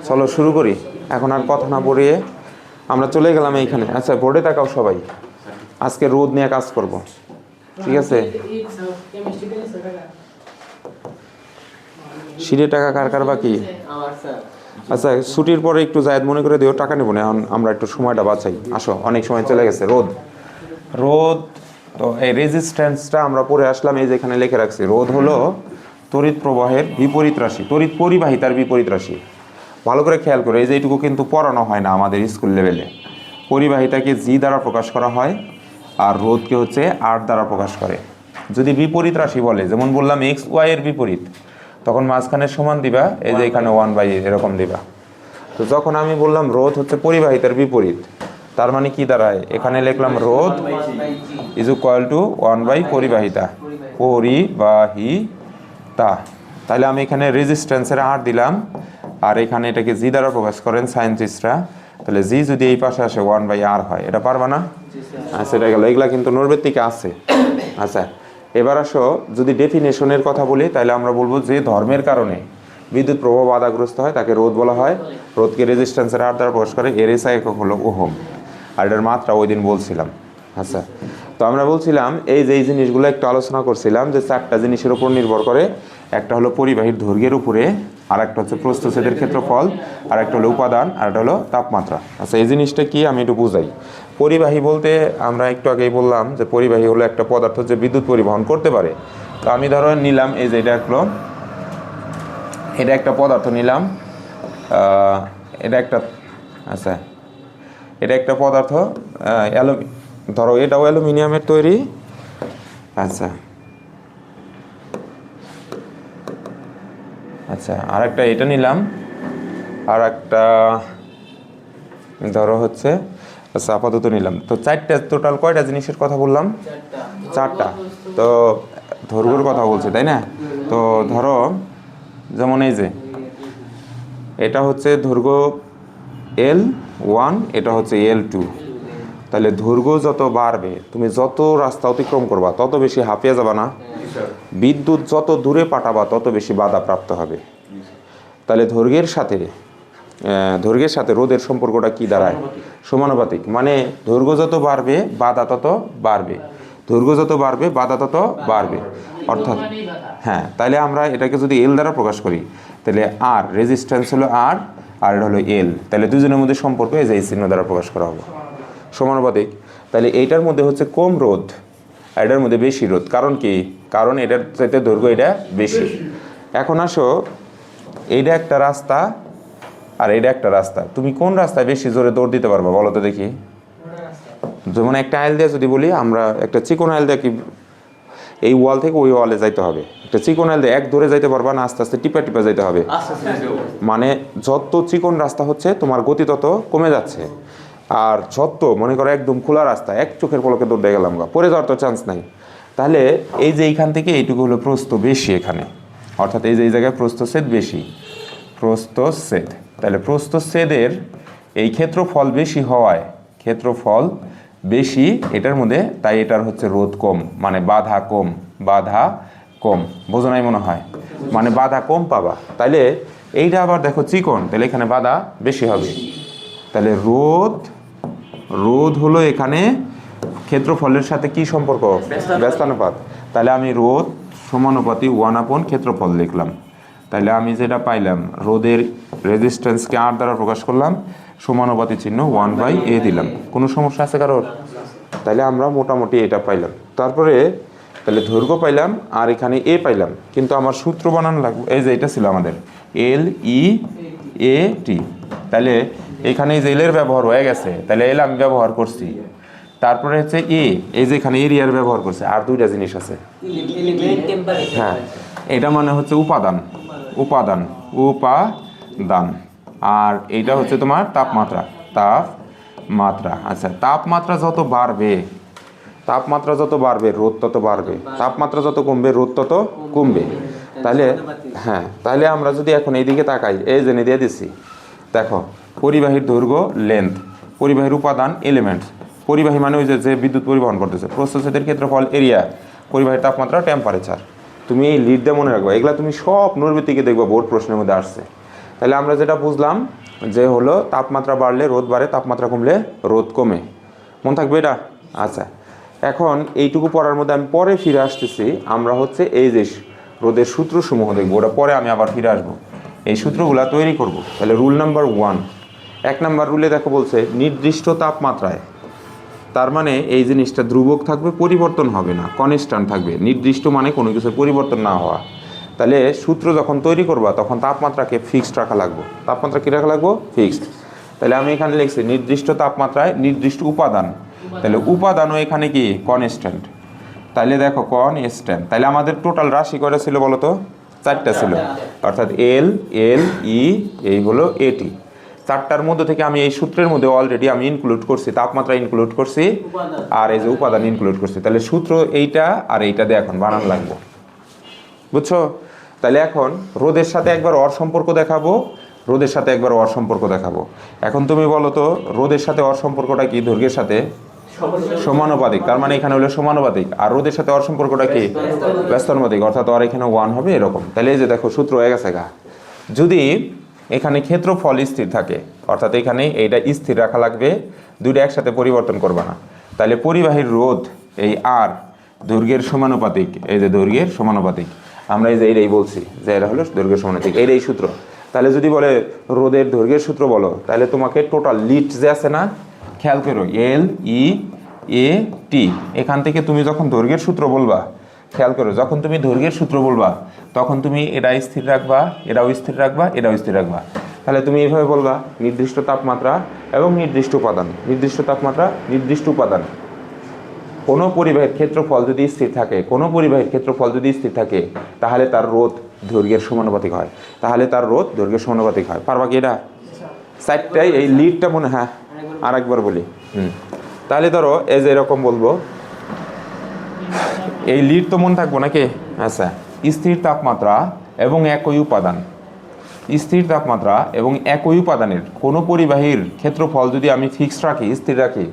চলো শুরু করি। এখন আর কথা না বলিয়ে আমরা চলে গেলাম এইখানে। আচ্ছা, বোর্ডে তাকাও সবাই। আজকে রোদ নিয়ে কাজ করব, ঠিক আছে? সিঁড়ে টাকা কার কার বাকি? আচ্ছা, ছুটির পরে একটু জায়েদ মনে করে দিও, টাকা নেবো না, এখন আমরা একটু সময়টা বাঁচাই। আসো, অনেক সময় চলে গেছে। রোদ রোদ তো এই রেজিস্ট্যান্সটা আমরা পড়ে আসলাম। এই যে এখানে লিখে রাখছি, রোদ হলো তড়িৎ প্রবাহের বিপরীত রাশি, তড়িৎ পরিবাহিতার বিপরীত রাশি। ভালো করে খেয়াল করে, এই যে এইটুকু কিন্তু পড়ানো হয় না আমাদের স্কুল লেভেলে। পরিবাহিতাকে জি দ্বারা প্রকাশ করা হয়, আর রোধকে হচ্ছে আর দ্বারা প্রকাশ করে। যদি বিপরীত রাশি বলে, যেমন বললাম এক্স ওয়াই এর বিপরীত, তখন মাঝখানে সমান দিবা, এই যে এখানে 1/, এরকম দিবা। তো যখন আমি বললাম রোধ হচ্ছে পরিবাহিতার বিপরীত, তার মানে কি দাঁড়ায়? এখানে লিখলাম রোধ ইজ ইকুয়াল টু 1/, পরিবাহিতা, পরিবাহিতা। তাহলে আমি এখানে রেজিস্ট্যান্সের আর দিলাম, আর এখানে এটাকে জি দ্বারা প্রকাশ করেন সায়েন্টিস্টরা। তাহলে জি যদি এই পাশে আসে 1/r হয়, এটা পারবা না? আচ্ছা, এটা গেল। এগুলা কিন্তু নৈর্ব্যক্তিকে আছে। আচ্ছা, এবার আসো, যদি ডেফিনেশনের কথা বলি, তাহলে আমরা বলবো যে ধর্মের কারণে বিদ্যুৎ প্রবাহ বাধাগ্রস্ত হয় তাকে রোধ বলা হয়। রোধকে রেজিস্ট্যান্সের আর দ্বারা প্রকাশ করে। এর এসআই একক হলো ওহম, আর এটার মাত্রা ওই দিন বলছিলাম। আচ্ছা, তো আমরা বলছিলাম এই যে এই জিনিসগুলো একটু আলোচনা করছিলাম যে চারটা জিনিসের উপর নির্ভর করে। একটা হলো পরিবাহীর দৈর্ঘ্যের উপরে, আর একটা হচ্ছে প্রস্থচ্ছেদের ক্ষেত্রফল, আর একটা হলো উপাদান, আর একটা হলো তাপমাত্রা। আচ্ছা, এই জিনিসটা কি আমি একটু বুঝাই। পরিবাহী বলতে আমরা একটু আগেই বললাম যে পরিবাহী হলো একটা পদার্থ যে বিদ্যুৎ পরিবহন করতে পারে। তো আমি ধরো নিলাম এই যে এটা একটা পদার্থ নিলাম, এটা একটা, আচ্ছা এটা একটা পদার্থ, ধরো এটাও অ্যালুমিনিয়ামের তৈরি। আচ্ছা আচ্ছা, আর একটা এটা নিলাম, আর একটা ধরো হচ্ছে, আচ্ছা আপাতত নিলাম। তো চারটা, টোটাল কয়টা জিনিসের কথা বললাম? চারটা। তো দৈর্ঘ্যের কথা বলছে, তাই না? তো ধরো যেমন এই যে এটা হচ্ছে দৈর্ঘ্য L1, এটা হচ্ছে L2। তাহলে দৈর্ঘ্য যত বাড়বে, তুমি যত রাস্তা অতিক্রম করবা তত বেশি হাঁপিয়ে যাবা না? বিদ্যুৎ যত দূরে পাঠাবা তত বেশি বাধা প্রাপ্ত হবে। তাহলে দৈর্ঘ্যের সাথে রোধের সম্পর্কটা কি দাঁড়ায়? সমানুপাতিক। মানে দৈর্ঘ্য যত বাড়বে বাধা তত বাড়বে, দৈর্ঘ্য যত বাড়বে বাধা তত বাড়বে। অর্থাৎ হ্যাঁ, তাহলে আমরা এটাকে যদি এল দ্বারা প্রকাশ করি, তাহলে আর রেজিস্ট্যান্স হলো আর, আর এটা হলো এল। তাহলে দুজনের মধ্যে সম্পর্ক এই যে এই চিহ্ন দ্বারা প্রকাশ করা হবে, সমানুপাতিক। তাহলে এইটার মধ্যে হচ্ছে কম রোধ, আর এটার মধ্যে বেশি রোধ। কারণ কি? কারণ এটার চাইতে দৈর্ঘ্য এটা বেশি। এখন আসো, এইটা একটা রাস্তা আর এটা একটা রাস্তা, তুমি কোন রাস্তায় বেশি জোরে দৌড় দিতে পারবা বলো তো দেখি? যেমন একটা আইল দিয়ে যদি বলি, আমরা একটা চিকন আইল দিয়ে কি এই ওয়াল থেকে ওই ওয়ালে যাইতে হবে, একটা চিকন আইল দিয়ে এক ধরে যাইতে পারবা না, আস্তে আস্তে টিপা টিপা যাইতে হবে। মানে যত চিকন রাস্তা হচ্ছে তোমার গতি তত কমে যাচ্ছে। আর যত মনে করো একদম খোলা রাস্তা, এক চোখের পলকে দৌড়ে গেলাম, পড়ে যাওয়ার তো চান্স নাই। তাহলে এই যে এইখান থেকে এইটুকু হলো প্রস্থ বেশি এখানে, অর্থাৎ এই যে এই জায়গায় প্রস্থচ্ছেদ বেশি, প্রস্থচ্ছেদ। তাহলে প্রস্থচ্ছেদের এই ক্ষেত্রফল বেশি হওয়ায়, ক্ষেত্রফল বেশি এটার মধ্যে, তাই এটার হচ্ছে রোধ কম, মানে বাধা কম, বাধা কম। বোঝো নাই মনে হয়? মানে বাধা কম পাবা। তাইলে এইটা আবার দেখো চিকন, তাহলে এখানে বাধা বেশি হবে। তাহলে রোধ হলো এখানে ক্ষেত্রফলের সাথে কি সম্পর্ক? ব্যস্তানুপাত। তাহলে আমি রোধ সমানুপাতি 1/, ক্ষেত্রফল লিখলাম। তাহলে আমি যেটা পাইলাম, রোধের রেজিস্ট্যান্সকে আর দ্বারা প্রকাশ করলাম, সমানুপাতি চিহ্ন 1/a দিলাম। কোনো সমস্যা আছে কারোর? তাহলে আমরা মোটামুটি এটা পাইলাম। তারপরে তাহলে দৈর্ঘ্য পাইলাম, আর এখানে এ পাইলাম, কিন্তু আমার সূত্র বানানো লাগবে। এই যে এটা ছিল আমাদের LEAT। তাহলে এখানে এই যে এলের ব্যবহার হয়ে গেছে, তাহলে এল আমি ব্যবহার করছি। তারপরে হচ্ছে এই যে এখানে এরিয়ার ব্যবহার করছে। আর দুইটা জিনিস আছে, হ্যাঁ, এটা মানে হচ্ছে উপাদান, আর এইটা হচ্ছে তোমার তাপমাত্রা। আচ্ছা, তাপমাত্রা যত বাড়বে রোধ তত বাড়বে, তাপমাত্রা যত কমবে রোধ তত কমবে। তাহলে হ্যাঁ, তাহলে আমরা যদি এখন এইদিকে তাকাই, এই জেনে দিয়ে দিচ্ছি, দেখো পরিবাহীর দৈর্ঘ্য লেন্থ, পরিবাহীর উপাদান এলিমেন্টস, পরিবাহী মানে ওই যে বিদ্যুৎ পরিবহন করতেছে, প্রস্থচ্ছেদের ক্ষেত্রফল এরিয়া, পরিবাহীর তাপমাত্রা টেম্পারেচার। তুমি এই লিড দিয়ে মনে রাখবা, এগুলা তুমি সব নৈর্ব্যক্তিকে দেখবা বোর্ড প্রশ্নের মধ্যে আসছে। তাহলে আমরা যেটা বুঝলাম যে হলো তাপমাত্রা বাড়লে রোদ বাড়ে, তাপমাত্রা কমলে রোদ কমে। মনে থাকবে এটা? আচ্ছা, এখন এইটুকু পড়ার মধ্যে আমি পরে ফিরে আসতেছি। আমরা হচ্ছে এই যে রোদের সূত্রসমূহ দেখবো, ওটা পরে আমি আবার ফিরে আসবো, এই সূত্রগুলো তৈরি করব। তাহলে রুল নাম্বার 1, 1 নাম্বার রুলে দেখো বলছে নির্দিষ্ট তাপমাত্রায়, তার মানে এই জিনিসটা ধ্রুবক থাকবে, পরিবর্তন হবে না, কনস্ট্যান্ট থাকবে। নির্দিষ্ট মানে কোনো কিছুর পরিবর্তন না হওয়া। তাহলে সূত্র যখন তৈরি করবা তখন তাপমাত্রাকে ফিক্সড রাখা লাগবে। তাপমাত্রা কী রাখা লাগবে? ফিক্সড। তাহলে আমি এখানে লিখছি নির্দিষ্ট তাপমাত্রায় নির্দিষ্ট উপাদান, তাহলে উপাদানও এখানে কি কনস্ট্যান্ট। তাহলে দেখো কনস্ট্যান্ট, তাহলে আমাদের টোটাল রাশি কয়টা ছিল বলো তো? 4টা ছিল, অর্থাৎ এল, এল, ই, এই হলো এটি। 4টার মধ্যে থেকে আমি এই সূত্রের মধ্যে অলরেডি আমি ইনক্লুড করছি, তাপমাত্রা ইনক্লুড করছি, আর এই যে উপাদান ইনক্লুড করছি। তাহলে সূত্র এইটা আর এইটা দিয়ে এখন বানান লাগবে, বুঝছো? তাহলে এখন রোদের সাথে একবার অর সম্পর্ক দেখাবো, রোদের সাথে একবার অর সম্পর্ক দেখাবো। এখন তুমি বলো তো রোদের সাথে অর সম্পর্কটা কি? দৈর্ঘ্যের সাথে সমানুপাতিক, তার মানে এখানে হলো সমানুপাতিক। আর রোদের সাথে অর সম্পর্কটা কি? ব্যস্তানুপাতিক, অর্থাৎ অর এখানে 1 হবে এরকম। তাহলে এই যে দেখো সূত্র হয়ে গেছে গা। যদি এখানে ক্ষেত্রফল স্থির থাকে, অর্থাৎ এখানে এইটা স্থির রাখা লাগবে, দুইটা একসাথে পরিবর্তন করবা না। তাহলে পরিবাহীর রোধ এই আর দৈর্ঘ্যের সমানুপাতিক, এই যে দৈর্ঘ্যের সমানুপাতিক, আমরা এই যে এইটাই বলছি যে এটা হলো দৈর্ঘ্যের সমানুপাতিক, এইটাই সূত্র। তাহলে যদি বলে রোদের দৈর্ঘ্যের সূত্র বলো, তাহলে তোমাকে টোটাল লিড যে আছে না, খেয়াল করো এল, ই, এ, টি, এখান থেকে তুমি যখন দৈর্ঘ্যের সূত্র বলবা, খেয়াল করো যখন তুমি দৈর্ঘ্যের সূত্র বলবা তখন তুমি এটা স্থির রাখবা, এটাও স্থির রাখবা, এটাও স্থির রাখবা। তাহলে তুমি এইভাবে বলবা নির্দিষ্ট তাপমাত্রা এবং নির্দিষ্ট উপাদান, নির্দিষ্ট তাপমাত্রা, নির্দিষ্ট উপাদান। কোনো পরিবাহীর ক্ষেত্রফল যদি স্থির থাকে, কোনো পরিবাহীর ক্ষেত্রফল যদি স্থির থাকে, তাহলে তার রোধ দৈর্ঘ্যের সমানুপাতিক হয়, তাহলে তার রোধ দৈর্ঘ্যের সমানুপাতিক হয়। পারবা কি এটা? 4টাই এই লিডটা মনে, হ্যাঁ আরেকবার বলি। তাহলে ধরো এই যে এরকম বলবো, এই লিড তো মনে থাকবো নাকি? আচ্ছা, স্থির তাপমাত্রা এবং একই উপাদান, স্থির তাপমাত্রা এবং একই উপাদানের কোনো পরিবাহীর ক্ষেত্রফল যদি আমি ফিক্সড রাখি, স্থির রাখি,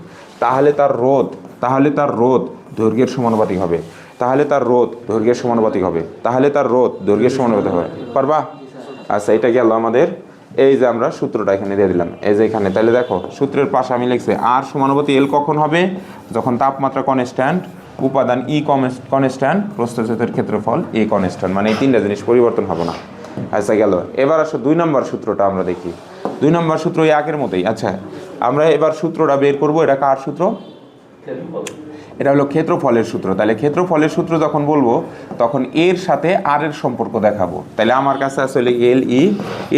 তাহলে তার রোধ দৈর্ঘ্যের সমানুপাতিক হবে, তাহলে তার রোধ দৈর্ঘ্যের সমানুপাতিক হবে, তাহলে তার রোধ দৈর্ঘ্যের সমানুপাতিক হবে। পারবা? আচ্ছা, এটা গেল আমাদের। এই যে আমরা সূত্রটা এখানে দিয়ে দিলাম, এই যে এখানে। তাহলে দেখো সূত্রের পাশে আমি লিখছি আর সমানুপাতিক এল কখন হবে? যখন তাপমাত্রা কনস্ট্যান্ট, উপাদান ই কনস্ট্যান্ট, প্রস্থচ্ছেদের ক্ষেত্রফল এ কনস্ট্যান্ট, মানে এই 3টা জিনিস পরিবর্তন হবে না। আচ্ছা গেল। এবার আসো 2 নম্বর সূত্রটা আমরা দেখি। 2 নম্বর সূত্র এই আগের মতোই। আচ্ছা, আমরা এবার সূত্রটা বের করব। এটা কার সূত্র? এটা হলো ক্ষেত্রফলের সূত্র। তাহলে ক্ষেত্রফলের সূত্র যখন বলবো তখন এর সাথে আর এর সম্পর্ক দেখাবো। তাহলে আমার কাছে আসলে এল, ই,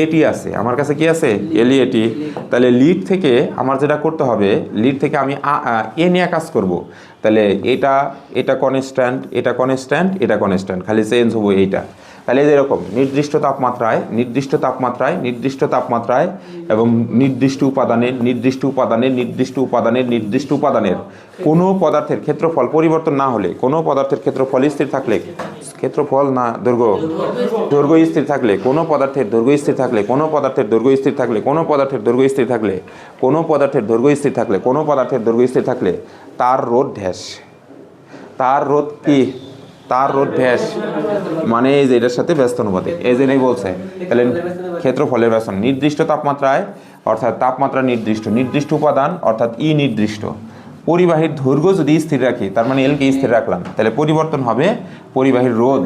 এটি আছে, আমার কাছে কি আছে? এল, ই, এটি। তাহলে লিড থেকে আমার যেটা করতে হবে, লিড থেকে আমি এ নিয়ে কাজ করব। তাহলে এটা কনস্ট্যান্ট, এটা কনস্ট্যান্ট, এটা কনস্ট্যান্ট, খালি চেঞ্জ হবো এইটা। তাহলে যেরকম নির্দিষ্ট তাপমাত্রায়, নির্দিষ্ট তাপমাত্রায়, নির্দিষ্ট তাপমাত্রায় এবং নির্দিষ্ট উপাদানের, নির্দিষ্ট উপাদানের, নির্দিষ্ট উপাদানের, নির্দিষ্ট উপাদানের কোনো পদার্থের ক্ষেত্রফল পরিবর্তন না হলে, কোনো পদার্থের ক্ষেত্রফল স্থির থাকলে, ক্ষেত্রফল না দৈর্ঘ্য স্থির থাকলে, কোনো পদার্থের দৈর্ঘ্য স্থির থাকলে, কোনো পদার্থের দৈর্ঘ্য স্থির থাকলে, কোনো পদার্থের দৈর্ঘ্য স্থির থাকলে, কোনো পদার্থের দৈর্ঘ্য স্থির থাকলে, কোনো পদার্থের দৈর্ঘ্য স্থির থাকলে তার রোধ ড্যাশ, তার রোধ কি? তার রোধ ড্যাশ, মানে এই যে এটার সাথে ব্যস্তানুপাতিক, এই যে নেই বলছে। তাহলে ক্ষেত্রফলের ব্যস্ত নির্দিষ্ট তাপমাত্রায়, অর্থাৎ তাপমাত্রা নির্দিষ্ট, নির্দিষ্ট উপাদান অর্থাৎ ই নির্দিষ্ট, পরিবাহীর দৈর্ঘ্য যদি স্থির রাখি, তার মানে এলকে স্থির রাখলাম, তাহলে পরিবর্তন হবে পরিবাহীর রোধ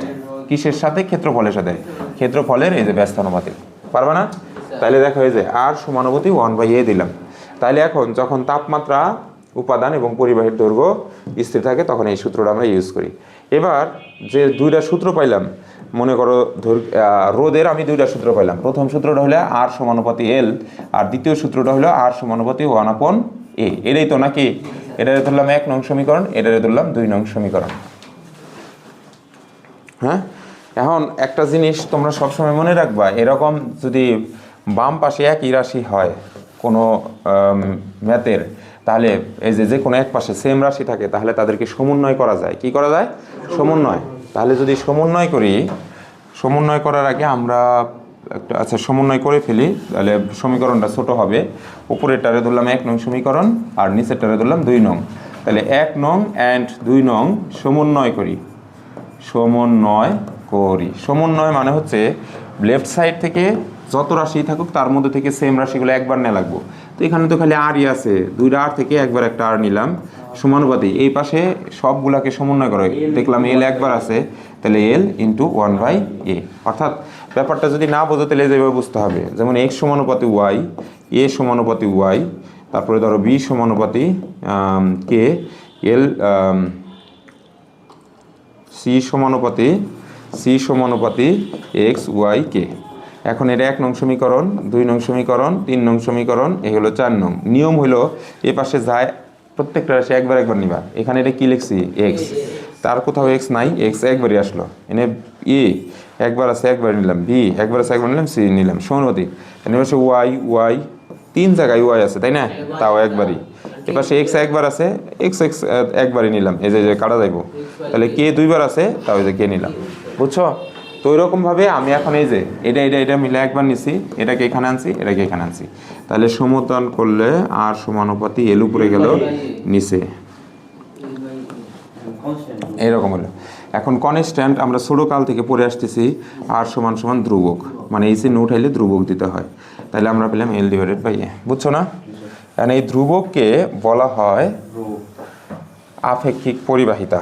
কিসের সাথে? ক্ষেত্রফলের সাথে, ক্ষেত্রফলের এই যে ব্যস্তানুপাতিক। পারবে না? তাহলে দেখো এই যে আর সমানুপাতিক 1/a দিলাম। তাহলে এখন যখন তাপমাত্রা, উপাদান এবং পরিবাহীর দৈর্ঘ্য স্থির থাকে তখন এই সূত্রটা আমরা ইউজ করি। এবার যে 2টা সূত্র পাইলাম, মনে করো রোদের আমি 2টা সূত্র পাইলাম। প্রথম সূত্রটা হলো আর সমানুপাতিক এল, আর দ্বিতীয় সূত্রটা হলো আর সমানুপাতিক 1/a। এটাই তো নাকি? এটারে ধরলাম 1 নং সমীকরণ, এটারে ধরলাম 2 নং সমীকরণ। হ্যাঁ, এখন একটা জিনিস তোমরা সবসময় মনে রাখবা, এরকম যদি বাম পাশে একই রাশি হয় কোনো ম্যাথের, তাহলে এই যে কোনো এক পাশে সেম রাশি থাকে, তাহলে তাদেরকে সমন্বয় করা যায়। কি করা যায়? সমন্বয়। তাহলে যদি সমন্বয় করি, সমন্বয় করার আগে আমরা একটা আচ্ছা সমন্বয় করে ফেলি, তাহলে সমীকরণটা ছোট হবে। উপরেরটারে ধরলাম 1 নং সমীকরণ আর নিচেরটারে ধরলাম 2 নং। তাহলে 1 নং অ্যান্ড 2 নং সমন্বয় করি, সমন্বয় করি। সমন্বয় মানে হচ্ছে লেফট সাইড থেকে যত রাশি থাকুক তার মধ্যে থেকে সেম রাশিগুলো একবার নেওয়া লাগবো। তো এখানে তো খালি আরই আছে, দুইটা আর থেকে একবার একটা আর নিলাম, সমানুপাতি। এই পাশে সবগুলাকে সমন্বয় করে দেখলাম এল একবার আছে, তাহলে এল ইন্টু 1/a। অর্থাৎ ব্যাপারটা যদি না বোঝো তাহলে যেভাবে বুঝতে হবে, যেমন এক্স সমানুপাতি ওয়াই, এ সমানুপাতি ওয়াই, তারপরে ধরো বি সমানুপাতি কে, এল সি সমানুপাতি এক্স ওয়াই কে। এখন এটা 1 নং সমীকরণ, 2 নং সমীকরণ, 3 নং সমীকরণ, এ হলো 4 নং। নিয়ম হলো এ পাশে যায় প্রত্যেকটা রাশি একবার নিবা। এখানে এটা কি লিখছি এক্স, তার কোথাও এক্স নাই, এক্স একবারই আসলো। এনে এ একবার আছে একবার নিলাম, বি একবার আছে একবার নিলাম, সি নিলাম, সমানুপাতি। এনে পাশে ওয়াই 3 জায়গায় ওয়াই আছে তাই না, তাও একবারই। এপাশে এক্স একবার আছে, এক্স একবারই নিলাম, এই যে কাটা যাইব। তাহলে কে 2বার আছে, তাও এই যে কে নিলাম, বুঝছো? তো ওইরকমভাবে আমি এখন এই যে এটা মিলে একবার নিছি, এটাকে এখানে আনছি, এটাকে এখানে আনছি। তাহলে সমতান করলে আর সমানুপাতি এল উপরে গেল নিচে, এইরকম হলো। এখন কনস্ট্যান্ট আমরা ছোটকাল থেকে পড়ে আসতেছি, আর সমান সমান ধ্রুবক, মানে এই যে নোট হইলে ধ্রুবক দিতে হয়। তাহলে আমরা পেলাম এল ডিভাইডেড বাই এ, বুঝছো না? কারণ এই ধ্রুবককে বলা হয় আপেক্ষিক পরিবাহিতা।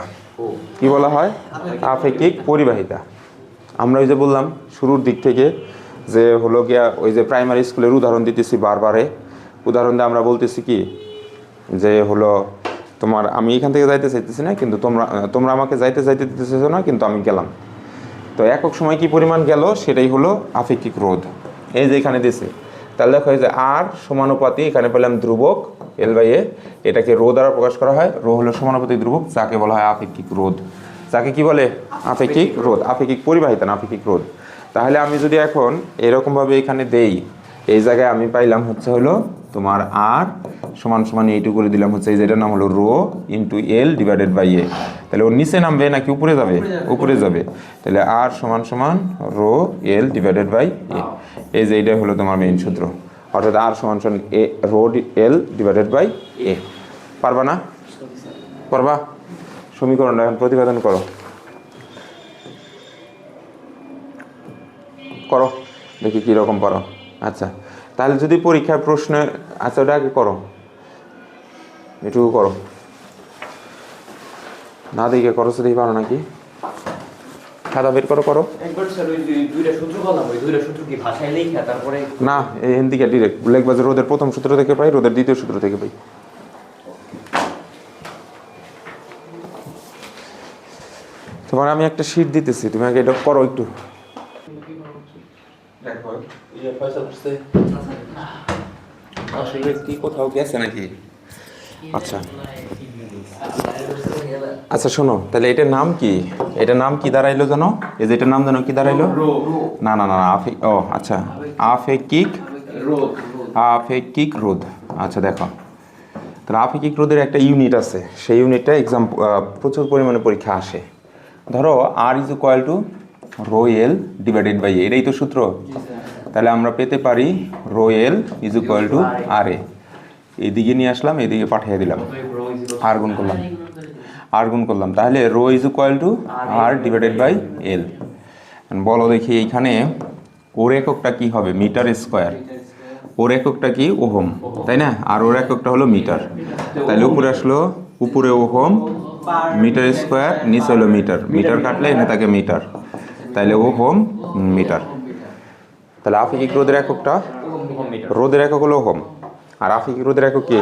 কি বলা হয়? আপেক্ষিক পরিবাহিতা। আমরা ওই যে বললাম শুরুর দিক থেকে যে হলো গিয়া ওই যে প্রাইমারি স্কুলের উদাহরণ দিতেছি বারবারে, উদাহরণ দিয়ে আমরা বলতেছি কি যে হলো তোমার আমি এখান থেকে যাইতে চাইতেছি না, কিন্তু তোমরা আমাকে যাইতে দিতেছো না, কিন্তু আমি গেলাম। তো একক সময় কি পরিমাণ গেল সেটাই হলো আপেক্ষিক রোধ। এই যে এখানে দিছে, তাহলে দেখো এই যে আর সমানুপাতি, এখানে পেলাম ধ্রুবক এল বাই এ, এটাকে রো দ্বারা প্রকাশ করা হয়। রো হলো সমানুপাতি ধ্রুবক, যাকে বলা হয় আপেক্ষিক রোধ। যাকে কি বলে? আপেক্ষিক রোধ, আপেক্ষিক পরিবাহিতা না আপেক্ষিক রোধ। তাহলে আমি যদি এখন এরকমভাবে এখানে দেই, এই জায়গায় আমি পাইলাম হচ্ছে হলো তোমার আর সমান সমান এইটুকু করে দিলাম হচ্ছে, এই যেটার নাম হলো rho into L divided by A. তাহলে ওর নিচে নামবে নাকি উপরে যাবে? উপরে যাবে। তাহলে আর সমান সমান রো এল ডিভাইডেড বাই এ, এই যে এইটা হলো তোমার মেইন সূত্র। অর্থাৎ আর সমান সমান a row L divided by এ। পারবা না? পারবা? সমীকরণটা এখন প্রতিপাদন করো, করো দেখি কীরকম পারো। আচ্ছা, তাহলে যদি পরীক্ষার প্রশ্নে, আচ্ছা ওটা আগে করো, এটুকু করো, না দেখে করো, দেখি পারো নাকি। খাতা বের করো, করো। না, এই হিন্দিকে ডিরেক্ট লিখবা যে রোদের প্রথম সূত্র থেকে পাই, রোদের দ্বিতীয় সূত্র থেকে পাই। তোমার আমি একটা শীট দিতেছি, তুমি আগে এটা করো একটু। আসলে কি কোথাও গেছে নাকি? আচ্ছা আচ্ছা, শোনো তাহলে এটার নাম কি? এটার নাম কি দাঁড়াইলো জানো? এই যে এটার নাম জানো কি দাঁড়াইলো? না না না, ও আচ্ছা, আপেক্ষিক রোধ। আচ্ছা দেখো, তাহলে আপেক্ষিক রোধের একটা ইউনিট আছে, সেই ইউনিটটা এক্সাম প্রচুর পরিমাণে পরীক্ষা আসে। ধরো R is equal to rho L divided by A, এটাই তো সূত্র। তাহলে আমরা পেতে পারি rho L is equal to R A. এইদিকে নিয়ে আসলাম, এইদিকে পাঠিয়ে দিলাম, আর গুণ করলাম, তাহলে rho is equal to R divided by L. বলো দেখি এইখানে ওর এককটা কি হবে? Metre square. ওর এককটা কি? ওহম, তাই না? আর ওর এককটা হলো মিটার। তাহলে উপরে আসলো, উপরে ওহম, মিটার স্কোয়ার, নিচে হলো মিটার, মিটার কাটলে এনে থাকে মিটার, তাহলে ওহম মিটার। তাহলে আপেক্ষিক রোধের এককটা, রোধের একক হলো ওহম, আর আপেক্ষিক রোধের একক কি?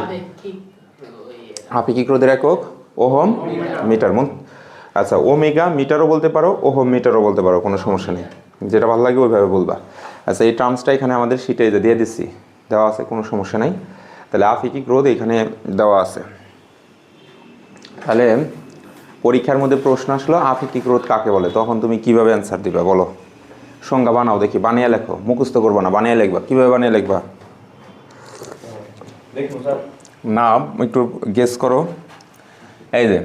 আপেক্ষিক রোধের একক ওহম মিটার। আচ্ছা, ওমেগা মিটারও বলতে পারো, ওহম মিটারও বলতে পারো, কোনো সমস্যা নেই, যেটা ভালো লাগে ওইভাবে বলবা। আচ্ছা, এই টার্মসটা এখানে আমাদের শিটে দিয়ে দিচ্ছি, দেওয়া আছে, কোনো সমস্যা নাই। তাহলে আপেক্ষিক রোধ এখানে দেওয়া আছে। তাহলে পরীক্ষার মধ্যে প্রশ্ন আসলো আপেক্ষিক রোধ কাকে বলে, তখন তুমি কিভাবে অ্যান্সার দিবা বলো? সংজ্ঞা বানাও দেখি, বানিয়ে লেখো, মুখস্থ করবো না, বানিয়ে লিখবা। কিভাবে বানিয়ে লিখবা? না, একটু গেস করো। এই যে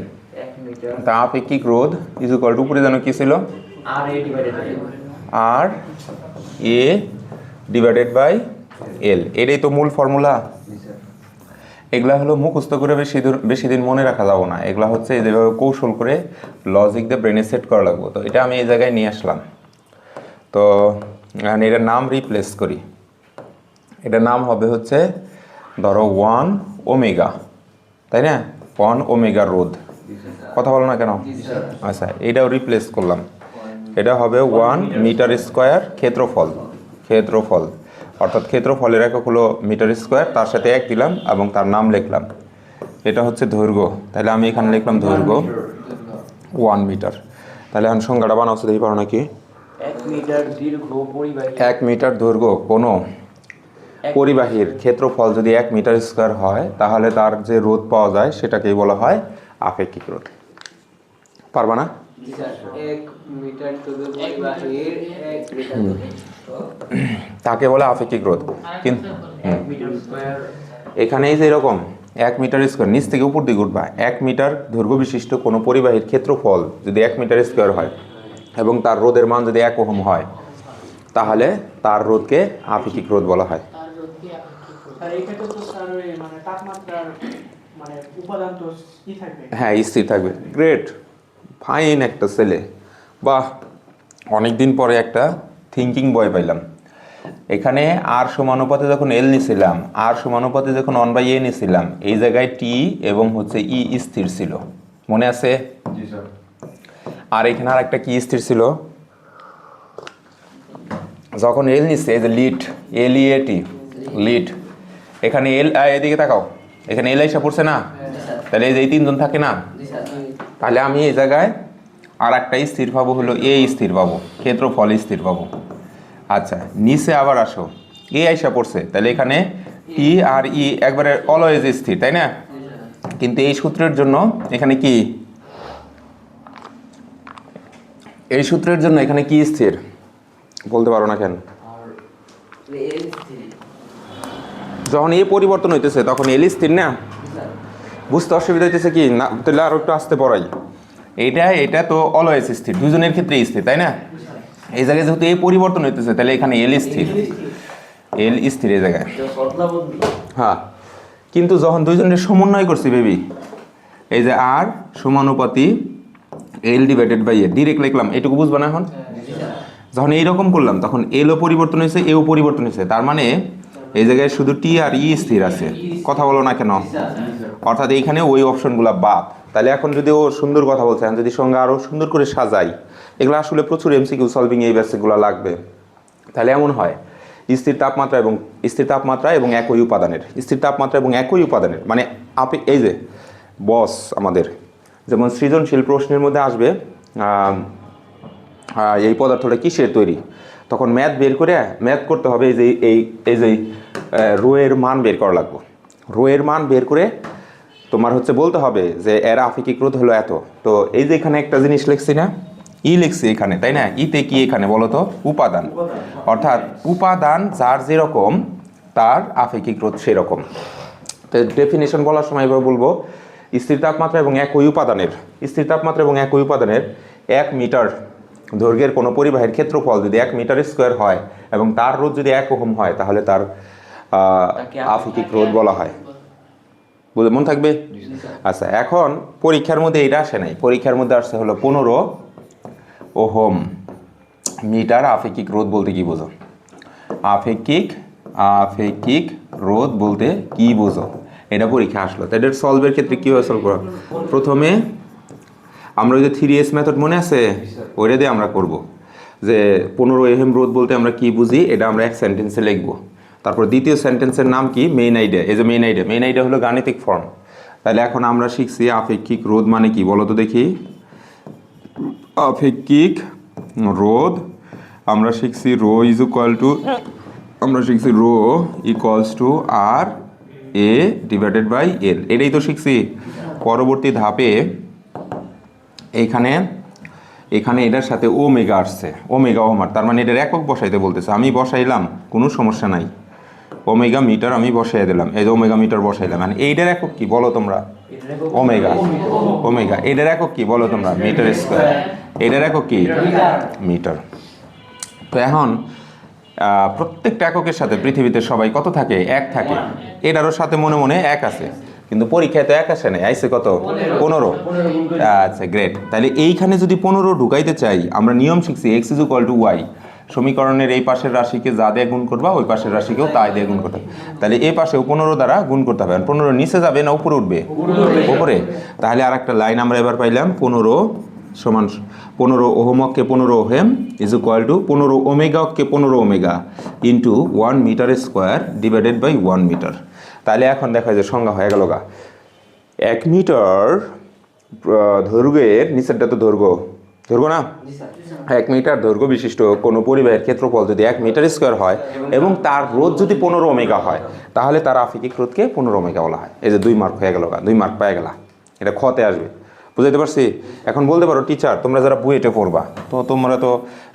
তা আপেক্ষিক রোধ ইজ ইকুয়াল টু, উপরে যেন কি ছিল? আর এ ডিভাইডেড বাই এল। এটাই তো মূল ফর্মুলা। এগুলা হলো মুখস্থ করে বেশি দিন মনে রাখা যাবো না, এগুলা হচ্ছে যেভাবে কৌশল করে লজিক দিয়ে ব্রেনে সেট করা লাগবে। তো এটা আমি এই জায়গায় নিয়ে আসলাম। তো এখন এটার নাম রিপ্লেস করি, এটার নাম হবে হচ্ছে ধরো 1 ওমেগা, তাই না? 1 ওমেগা রোধ, কথা বলো না কেন? আচ্ছা, এটাও রিপ্লেস করলাম, এটা হবে 1 মিটার স্কোয়ার ক্ষেত্রফল, অর্থাৎ ক্ষেত্রফলের একক হলো মিটার স্কোয়ার, তার সাথে 1 দিলাম এবং তার নাম লিখলাম, এটা হচ্ছে দৈর্ঘ্য। তাহলে আমি এখানে লিখলাম দৈর্ঘ্য 1 মিটার। তাহলে এখন সংখ্যাটা বানাচ্ছি, দেখি পারো নাকি? 1 মিটার দৈর্ঘ্য কোনো পরিবাহীর ক্ষেত্রফল যদি 1 মিটার স্কোয়ার হয়, তাহলে তার যে রোধ পাওয়া যায় সেটাকেই বলা হয় আপেক্ষিক রোধ। পারবা না? তাকে বলে আপেক্ষিক রোধ। কিন্তু এখানে এই যে এরকম 1 মিটার স্কোয়ার, নিচ থেকে উপর দিকে উঠবা, 1 মিটার দৈর্ঘ্য বিশিষ্ট কোনো পরিবাহীর ক্ষেত্রফল যদি 1 মিটার স্কোয়ার হয় এবং তার রোধের মান যদি 1 ওহম হয়, তাহলে তার রোধকে আপেক্ষিক রোধ বলা হয়। হ্যাঁ, স্থির থাকবে। গ্রেট, ফাইন একটা ছেলে, বাহ, অনেকদিন পরে একটা থিঙ্কিং বয় পাইলাম। এখানে আর সমানুপাতে যখন এল নিছিলাম, আর সমানুপাতে যখন 1/a নিছিলাম, এই জায়গায় টি এবং হচ্ছে ই স্থির ছিল, মনে আছে? আর এখানে আর একটা কি স্থির ছিল? যখন এল নিচ্ছে, এই যে লিড, LEAT, লিড, এখানে এল, এদিকে তাকাও, এখানে এল আইসা পড়ছে না? তাহলে এই যে 3 জন থাকে না, তাহলে আমি এই জায়গায় আর একটা স্থির পাবো, হলো এ স্থির পাবো, ক্ষেত্রফল স্থির পাবো। আচ্ছা, নিচে আবার আসো, এ আইসা পড়ছে, তাহলে এখানে টি আর ই একবারে অলওয়েজ স্থির, তাই না? কিন্তু এই সূত্রের জন্য এখানে কি, এই সূত্রের জন্য এখানে কি স্থির বলতে পারো না কেন? যখন এ পরিবর্তন হইতেছে তখন এল স্থির না? বুঝতে অসুবিধা হইতেছে কি না? তাহলে আরো একটু আসতে পড়াই। এটা তো অলওয়েজ স্থির, দুজনের ক্ষেত্রে স্থির, তাই না? এই জায়গায় যেহেতু এই পরিবর্তন হইতেছে, তাহলে এখানে এল স্থির, এল স্থির এই জায়গায়। হ্যাঁ, কিন্তু যখন দুইজনের সমন্বয় করছি বেবি, এই যে আর সমানুপাতি L divided by A, direct লিখলাম, এটুকু বুঝবা না? এখন যখন এইরকম করলাম তখন এলও পরিবর্তন হয়েছে, এও পরিবর্তন হয়েছে, তার মানে এই জায়গায় শুধু টি আর ই স্থির আছে, কথা বলো না কেন? অর্থাৎ এইখানে ওই অপশনগুলো বাদ। তাহলে এখন যদি ও সুন্দর কথা বলছে, যদি সঙ্গে আরও সুন্দর করে সাজাই, এগুলো আসলে প্রচুর এমসিকিউ সলভিং এই বেসিকগুলো লাগবে। তাহলে এমন হয়, স্থির তাপমাত্রা এবং একই উপাদানের, স্থির তাপমাত্রা এবং একই উপাদানের, মানে এই যে বস আমাদের, যেমন সৃজনশীল প্রশ্নের মধ্যে আসবে এই পদার্থটা কিসের তৈরি, তখন ম্যাথ করতে হবে, এই যে রোয়ের মান বের করা লাগবে। রোয়ের মান বের করে তোমার হচ্ছে বলতে হবে যে এর আপেক্ষিক রোধ হলো এত। তো এই যে এখানে একটা জিনিস লিখছি না, ই লিখছি এখানে, তাই না? ইতে কি এখানে বলো তো? উপাদান, অর্থাৎ উপাদান যার যেরকম তার আপেক্ষিক রোধ সেরকম। তো ডেফিনেশন বলার সময় এবার বলবো, স্থির তাপমাত্রা এবং একই উপাদানের, 1 মিটার দৈর্ঘ্যের কোনো পরিবাহীর ক্ষেত্রফল যদি 1 মিটার স্কোয়ার হয় এবং তার রোধ যদি 1 ওহম হয়, তাহলে তার আপেক্ষিক রোধ বলা হয়। বুঝে মন থাকবে? আচ্ছা, এখন পরীক্ষার মধ্যে এটা আসে নাই, পরীক্ষার মধ্যে আসছে হলো 15 ওহম মিটার আপেক্ষিক রোধ বলতে কি বোঝো? আপেক্ষিক রোধ বলতে কি বোঝো, এটা পরীক্ষা আসলো। তাই এটার সলভের ক্ষেত্রে কীভাবে সলভ করো? প্রথমে আমরা ওই যে 3S মেথড মনে আছে, ওইটা দিয়ে আমরা করব যে 15 ওহম রোধ বলতে আমরা কি বুঝি, এটা আমরা এক সেন্টেন্সে লিখবো। তারপর দ্বিতীয় সেন্টেন্সের নাম কি? Main idea. এই যে মেইন আইডিয়া হলো গাণিতিক ফর্ম। তাহলে এখন আমরা শিখছি আপেক্ষিক রোধ মানে কি, বলো তো দেখি। আপেক্ষিক রোধ আমরা শিখছি rho equals to R A divided by L, এটাই তো শিখছি। পরবর্তী ধাপে এখানে এটার সাথে ওমেগা আসছে, ওমেগা ওহমার, তার মানে এটার একক বসাইতে বলতেছে, আমি বসাইলাম, কোনো সমস্যা নাই। ওমেগা মিটার আমি বসাই দিলাম, এই যে ওমেগা মিটার বসাইলাম। মানে এইটার একক কি বলো তোমরা? ওমেগা। এটার একক কি বলো তোমরা? Metre square. এটার একক কি? মিটার। তো এখন প্রত্যেকটা এককের সাথে পৃথিবীতে সবাই কত থাকে? 1 থাকে। এটারও সাথে মনে মনে 1 আছে, কিন্তু পরীক্ষায় তো 1 আসে নাই, আইসে কত? 15। আচ্ছা, গ্রেট। তাহলে এইখানে যদি 15 ঢুকাইতে চাই, আমরা নিয়ম শিখছি x = y, সমীকরণের এই পাশের রাশিকে যা দিয়ে গুণ করবা ওই পাশের রাশিকেও তাই দিয়ে গুণ করতে হবে। তাহলে এই পাশেও 15 দ্বারা গুণ করতে হবে। 15 নিচে যাবে না উপরে উঠবে? উপরে। তাহলে আর একটা লাইন আমরা এবার পাইলাম, 15 সমান 15 ওহমককে 15 ওহেম ইজ ইকুয়াল টু 15 ওমেগাকে 15 omega into 1 metre square divided by 1 metre. তাহলে এখন দেখা যায় সংজ্ঞা হয়ে গেল গা, 1 মিটার দৈর্ঘ্যের, নিচেরটা তো দৈর্ঘ্য না, 1 মিটার দৈর্ঘ্য বিশিষ্ট কোনো পরিবাহের ক্ষেত্রফল যদি 1 মিটার স্কোয়ার হয় এবং তার রোধ যদি 15 ওমেগা হয়, তাহলে তার আপেক্ষিক রোধকে 15 ওমেগা বলা হয়। এই যে 2 মার্ক হয়ে গেল, 2 মার্ক পেয়ে গেলা, এটা খতে আসবে। বুঝাইতে পারছি? এখন বলতে পারো টিচার তোমরা যারা বুয়েটে পড়বা, তো তোমরা তো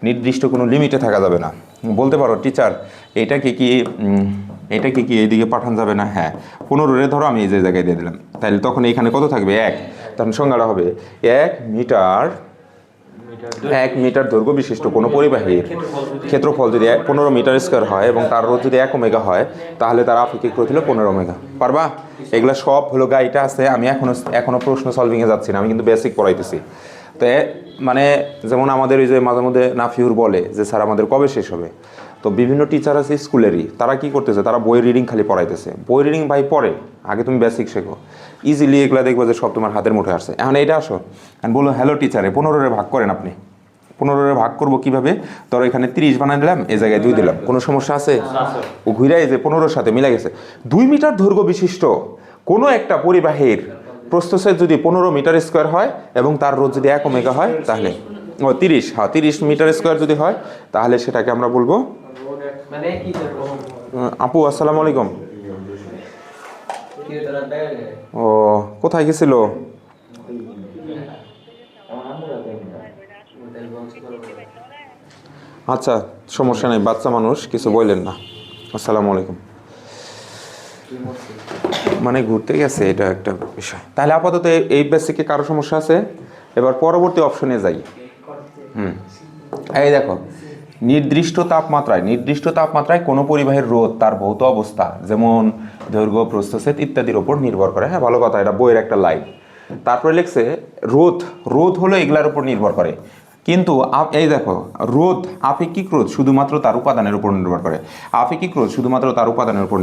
নির্দিষ্ট কোনো লিমিটে থাকা যাবে না, বলতে পারো টিচার এটাকে কি এইদিকে পাঠানো যাবে না? হ্যাঁ, 15 ধরো আমি এই যে জায়গায় দিয়ে দিলাম, তাহলে তখন এখানে কত থাকবে? 1। তখন সংজ্ঞাটা হবে 1 মিটার দৈর্ঘ্য বিশিষ্ট কোনো পরিবাহীর ক্ষেত্রফল যদি 15 মিটার স্কোয়ার হয় এবং তার রোধ যদি 1 ওমেগা হয়, তাহলে তার আপেক্ষিক রোধ হলো 15 ওমেগা। পারবা? এগুলা সব হলো গাইটা আছে, আমি এখনো প্রশ্ন সলভিংয়ে যাচ্ছি না, আমি কিন্তু বেসিক পড়াইতেছি। তো মানে যেমন আমাদের ওই যে মাঝে মধ্যে নাফিউর বলে যে স্যার আমাদের কবে শেষ হবে, তো বিভিন্ন টিচার আছে স্কুলেরই, তারা কি করতেছে, তারা বই রিডিং খালি পড়াইতেছে। বই রিডিং ভাই পড়ে, আগে তুমি বেসিক শেখো, ইজিলি এগুলো দেখবো যে সব তোমার হাতের মুঠে আসছে। এখন এইটা আসো এখন বলো, হ্যালো টিচারে 15 ভাগ করেন আপনি। 15 ভাগ করবো কিভাবে? ধরো এখানে 30 বানাই দিলাম, এই জায়গায় 2 দিলাম, কোনো সমস্যা আছে? ও ঘুরে এই যে 15 সাথে মিলে গেছে। 2 মিটার দৈর্ঘ্য বিশিষ্ট কোনো একটা পরিবাহীর প্রস্থচ্ছেদ যদি 15 মিটার স্কোয়ার হয় এবং তার রোধ যদি 1 ওমেগা হয়, তাহলে 30 মিটার স্কোয়ার যদি হয়, তাহলে সেটাকে আমরা বলবো। আপু আসসালামু আলাইকুম। ও কোথায় গেছিল? আচ্ছা সমস্যা নেই, বাচ্চা মানুষ, কিছু বললেন না। আসসালামু আলাইকুম। মানে ঘুরতে গেছে, এটা একটা বিষয়। তাহলে আপাতত এই বেসিকে কারো সমস্যা আছে? এবার পরবর্তী অপশনে যাই। এই দেখো, নির্দিষ্ট তাপমাত্রায় কোনো পরিবাহের রোধ তার ভৌত অবস্থা যেমন দৈর্ঘ্য, প্রস্থচ্ছেদ ইত্যাদির ওপর নির্ভর করে। হ্যাঁ, ভালো কথা, এটা বইয়ের একটা লাইন। তারপরে লিখছে রোধ হলো এগুলার উপর নির্ভর করে। কিন্তু এই দেখো, আপেক্ষিক রোধ শুধুমাত্র তার উপাদানের উপর নির্ভর করে। আপেক্ষিক রোধ শুধুমাত্র তার উপাদানের উপর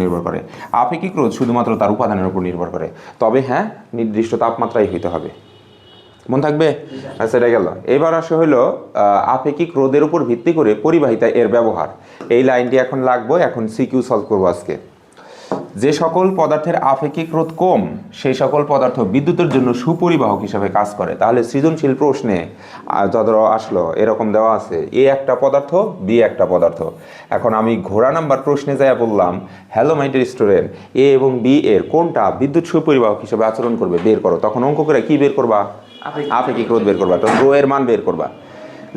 নির্ভর করে। তবে হ্যাঁ, নির্দিষ্ট তাপমাত্রায় হইতে হবে। মন থাকবে? আচ্ছা, এটা গেল। এবার আসে হইলো আপেক্ষিক রোধের উপর ভিত্তি করে পরিবাহিতা এর ব্যবহার। এই লাইনটি এখন লাগবে, এখন সিকিউ সলভ করবো আজকে। যে সকল পদার্থের আপেক্ষিক রোধ কম, সেই সকল পদার্থ বিদ্যুতের জন্য সুপরিবাহক হিসাবে কাজ করে। তাহলে সৃজনশীল প্রশ্নে ধরো আসলো, এরকম দেওয়া আছে এ একটা পদার্থ, বি একটা পদার্থ। এখন আমি ঘোড়া নাম্বার প্রশ্নে যাইয়া বললাম, হ্যালো মাই ডিয়ার স্টুডেন্ট, এ এবং বি এর কোনটা বিদ্যুৎ সুপরিবাহক হিসাবে আচরণ করবে বের করো। তখন অঙ্ক করে কি বের করবা? আপেক্ষিক রোধ বের করবা, তখন রো এর মান বের করবা।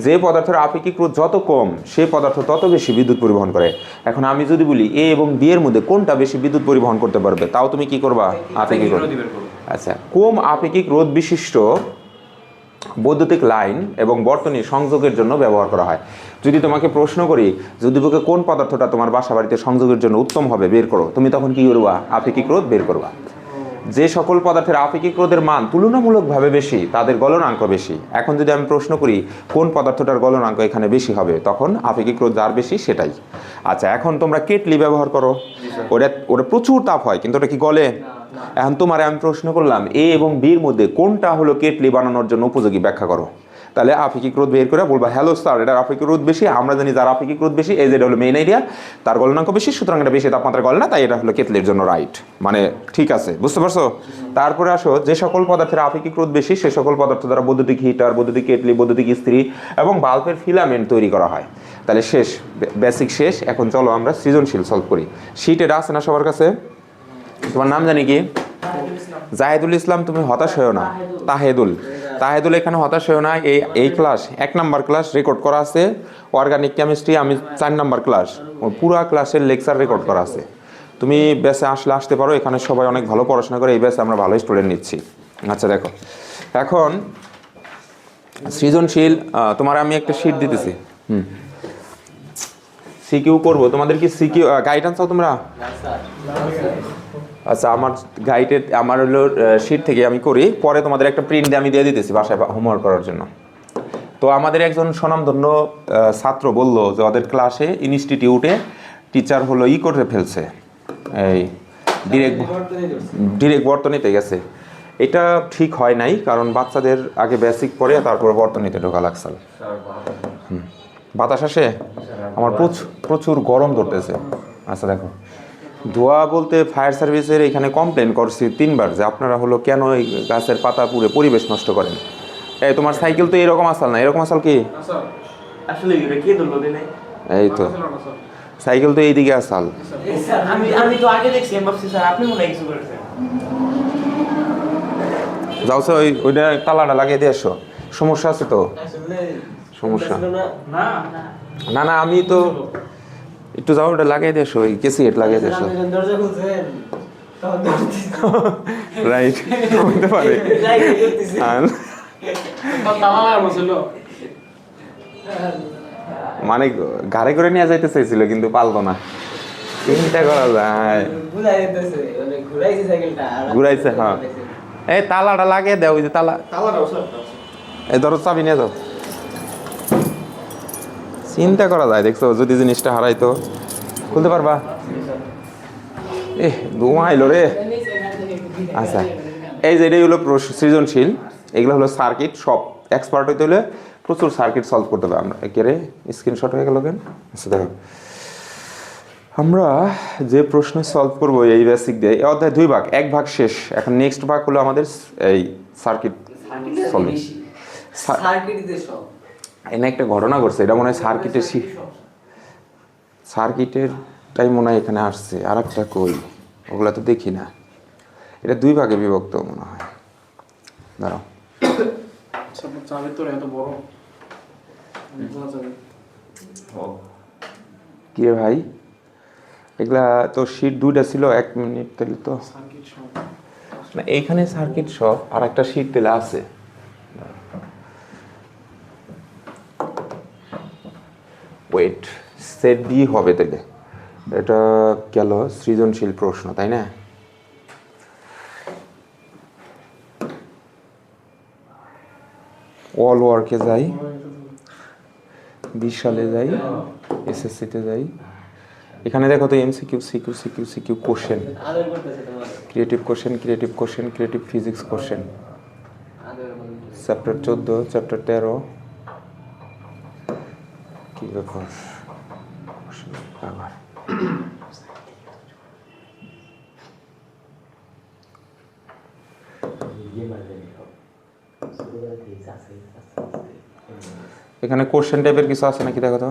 যে পদার্থের আপেক্ষিক রোধ যত কম, সেই পদার্থ তত বেশি বিদ্যুৎ পরিবহন করে। এখন আমি যদি বলি এ এবং বি এর মধ্যে কোনটা বেশি বিদ্যুৎ পরিবহন করতে পারবে, তাও তুমি কি করবা? আপেক্ষিক রোধ। আচ্ছা, কম আপেক্ষিক রোধ বিশিষ্ট বৈদ্যুতিক লাইন এবং বর্তনী সংযোগের জন্য ব্যবহার করা হয়। যদি তোমাকে প্রশ্ন করি, যদি বকে কোন পদার্থটা তোমার বাসা বাড়িতে সংযোগের জন্য উত্তম হবে বের করো, তুমি তখন কি করবা? আপেক্ষিক রোধ বের করবা। যে সকল পদার্থের আপেক্ষিক রোধের মান তুলনামূলকভাবে বেশি, তাদের গলনাঙ্ক বেশি। এখন যদি আমি প্রশ্ন করি কোন পদার্থটার গলনাঙ্ক এখানে বেশি হবে, তখন আপেক্ষিক রোধ যার বেশি সেটাই। আচ্ছা, এখন তোমরা কেটলি ব্যবহার করো, ওটা প্রচুর তাপ হয়, কিন্তু ওটা কি গলে? এখন তোমার আমি প্রশ্ন করলাম এ এবং বির মধ্যে কোনটা হলো কেটলি বানানোর জন্য উপযোগী, ব্যাখ্যা করো। তাহলে আপেক্ষিক রোধ বের করে বলবা, হ্যালো স্যার, এটার আপেক্ষিক রোধ বেশি। আমরা জানি যার আপেক্ষিক রোধ বেশি, এই যেটা হলো মেইন আইডিয়া, তার গলনাঙ্ক বেশি, সুতরাং এটা বেশি তাপমাত্রা গলে না, তাই এটা হলো কেটলির জন্য রাইট। মানে ঠিক আছে, বুঝতে পারছো? তারপরে আসো, যে সকল পদার্থের আপেক্ষিক রোধ বেশি, সে সকল পদার্থ দ্বারা বৈদ্যুতিক হিটার, বৈদ্যুতিক কেটলি, বৈদ্যুতিক ইস্ত্রি এবং বাল্বের ফিলামেন্ট তৈরি করা হয়। তাহলে শেষ, বেসিক শেষ। এখন চলো আমরা সৃজনশীল সলভ করি। শীট এটা আছে না সবার কাছে? তোমার নাম জানি কি? জাহেদুল ইসলাম। তুমি হতাশ হয়েও না। তাহেদুল এখানে হতাশ হয়েও না। এই ক্লাস 1 নাম্বার ক্লাস রেকর্ড করা আছে। অর্গানিক কেমিস্ট্রি আমি 4 নাম্বার ক্লাস, পুরো ক্লাসের লেকচার রেকর্ড করা আছে। তুমি ব্যাসে আসতে পারো, এখানে সবাই অনেক ভালো পড়াশোনা করে, এই ব্যাসে আমরা ভালো স্টুডেন্ট নিচ্ছি। আচ্ছা দেখো, এখন সৃজনশীল তোমার আমি একটা শীট দিতেছি, সিকিউ করবো। তোমাদের কি সিকিউ গাইডেন্স চাও তোমরা? আচ্ছা, আমার হলো শিট থেকে আমি করি, পরে তোমাদের একটা প্রিন্ট দিয়ে আমি দিয়ে দিতেছি বাসায় হোমওয়ার্ক করার জন্য। তো আমাদের একজন স্বনামধন্য ছাত্র বলল যে ওদের ক্লাসে ইনস্টিটিউটে টিচার হলো করে ফেলছে, এই ডিরেক্ট বর্তনীতে গেছে। এটা ঠিক হয় নাই, কারণ বাচ্চাদের আগে বেসিক পড়ে তারপর বর্তনীতে ঢোকা লাগছে। বাতাস আসে, আমার প্রচুর গরম ধরতেছে। আচ্ছা দেখো, ধোয়া বলতে ফায়ার সার্ভিসের এখানে কমপ্লেন করছি 3 বার যে আপনারা হলো কেন এই গাছের পাতা পুড়ে পরিবেশ নষ্ট করেন। এই তোমার সাইকেল তো এরকম আসাল না, এরকম আসাল কি আসলে কি ধরলো দিনে? এই তো সাইকেল তো এইদিকে আসাল। আমি তো আগে দেখছি, আমি ভাবছি স্যার আপনি মনে হয় কিছু করেছেন। যাও স্যার, ওইটা তালাটা লাগিয়ে দিয়ে আসো। সমস্যা আছে তো? সমস্যা না না, আমি তো একটু যাও, ওটা লাগিয়ে দিয়ে আসো, ওই কেসিয়েট লাগিয়ে দিয়ে আসো। রাইট, হতে পারে। মানে গাড়ি করে নিয়ে যাইতে চাইছিল কিন্তু পারলো না। চিন্তা করা যায়, ঘুরাইছে। হ্যাঁ, এই তালাটা লাগিয়ে দেও, ওই যে তালা, এই ধরো চাবি নিয়ে যাও। চিন্তা করা যায়, দেখছো যদি জিনিসটা হারাইতো, খুলতে পারবা? ধোঁয়া আইলো রে। আচ্ছা, এই যে এটাই হলো সৃজনশীল, এগুলো হলো সার্কিট। সব এক্সপার্ট হইতে হলে প্রচুর সার্কিট সলভ করতে হবে। আমরা একেরে স্ক্রিনশট হয়ে গেল কেন? আচ্ছা দেখো, আমরা যে প্রশ্ন সলভ করবো এই বেসিক দিয়ে, এই অধ্যায় 2 ভাগ, 1 ভাগ শেষ। এখন নেক্সট ভাগ হলো আমাদের এই সার্কিট সলভ। এনে একটা ঘটনা ঘটছে, এটা মনে হয় সার্কিটেরটাই মনে হয় এখানে আসছে। আর একটা কই, ওগুলা তো দেখি না। এটা 2 ভাগে বিভক্ত মনে হয়। দাঁড়াও, কি রে ভাই, এগুলা তো শীট 2টা ছিল। 1 মিনিট তাহলে তো না, এইখানে সার্কিট সব, আর একটা শীট তেলে আছে। ওয়েট, সেট বি হবে তাহলে। এটা গেল সৃজনশীল প্রশ্ন, তাই না? অল ওয়ার্কে যাই, 20 সালে যাই, এসএসসিতে যাই। এখানে দেখো তো MCQ, CQ question, creative creative physics question, chapter 14, chapter 13। কি ব্যাপার, আবার এখানে কোশ্চেন টাইপের কিছু আছে নাকি দেখো তো?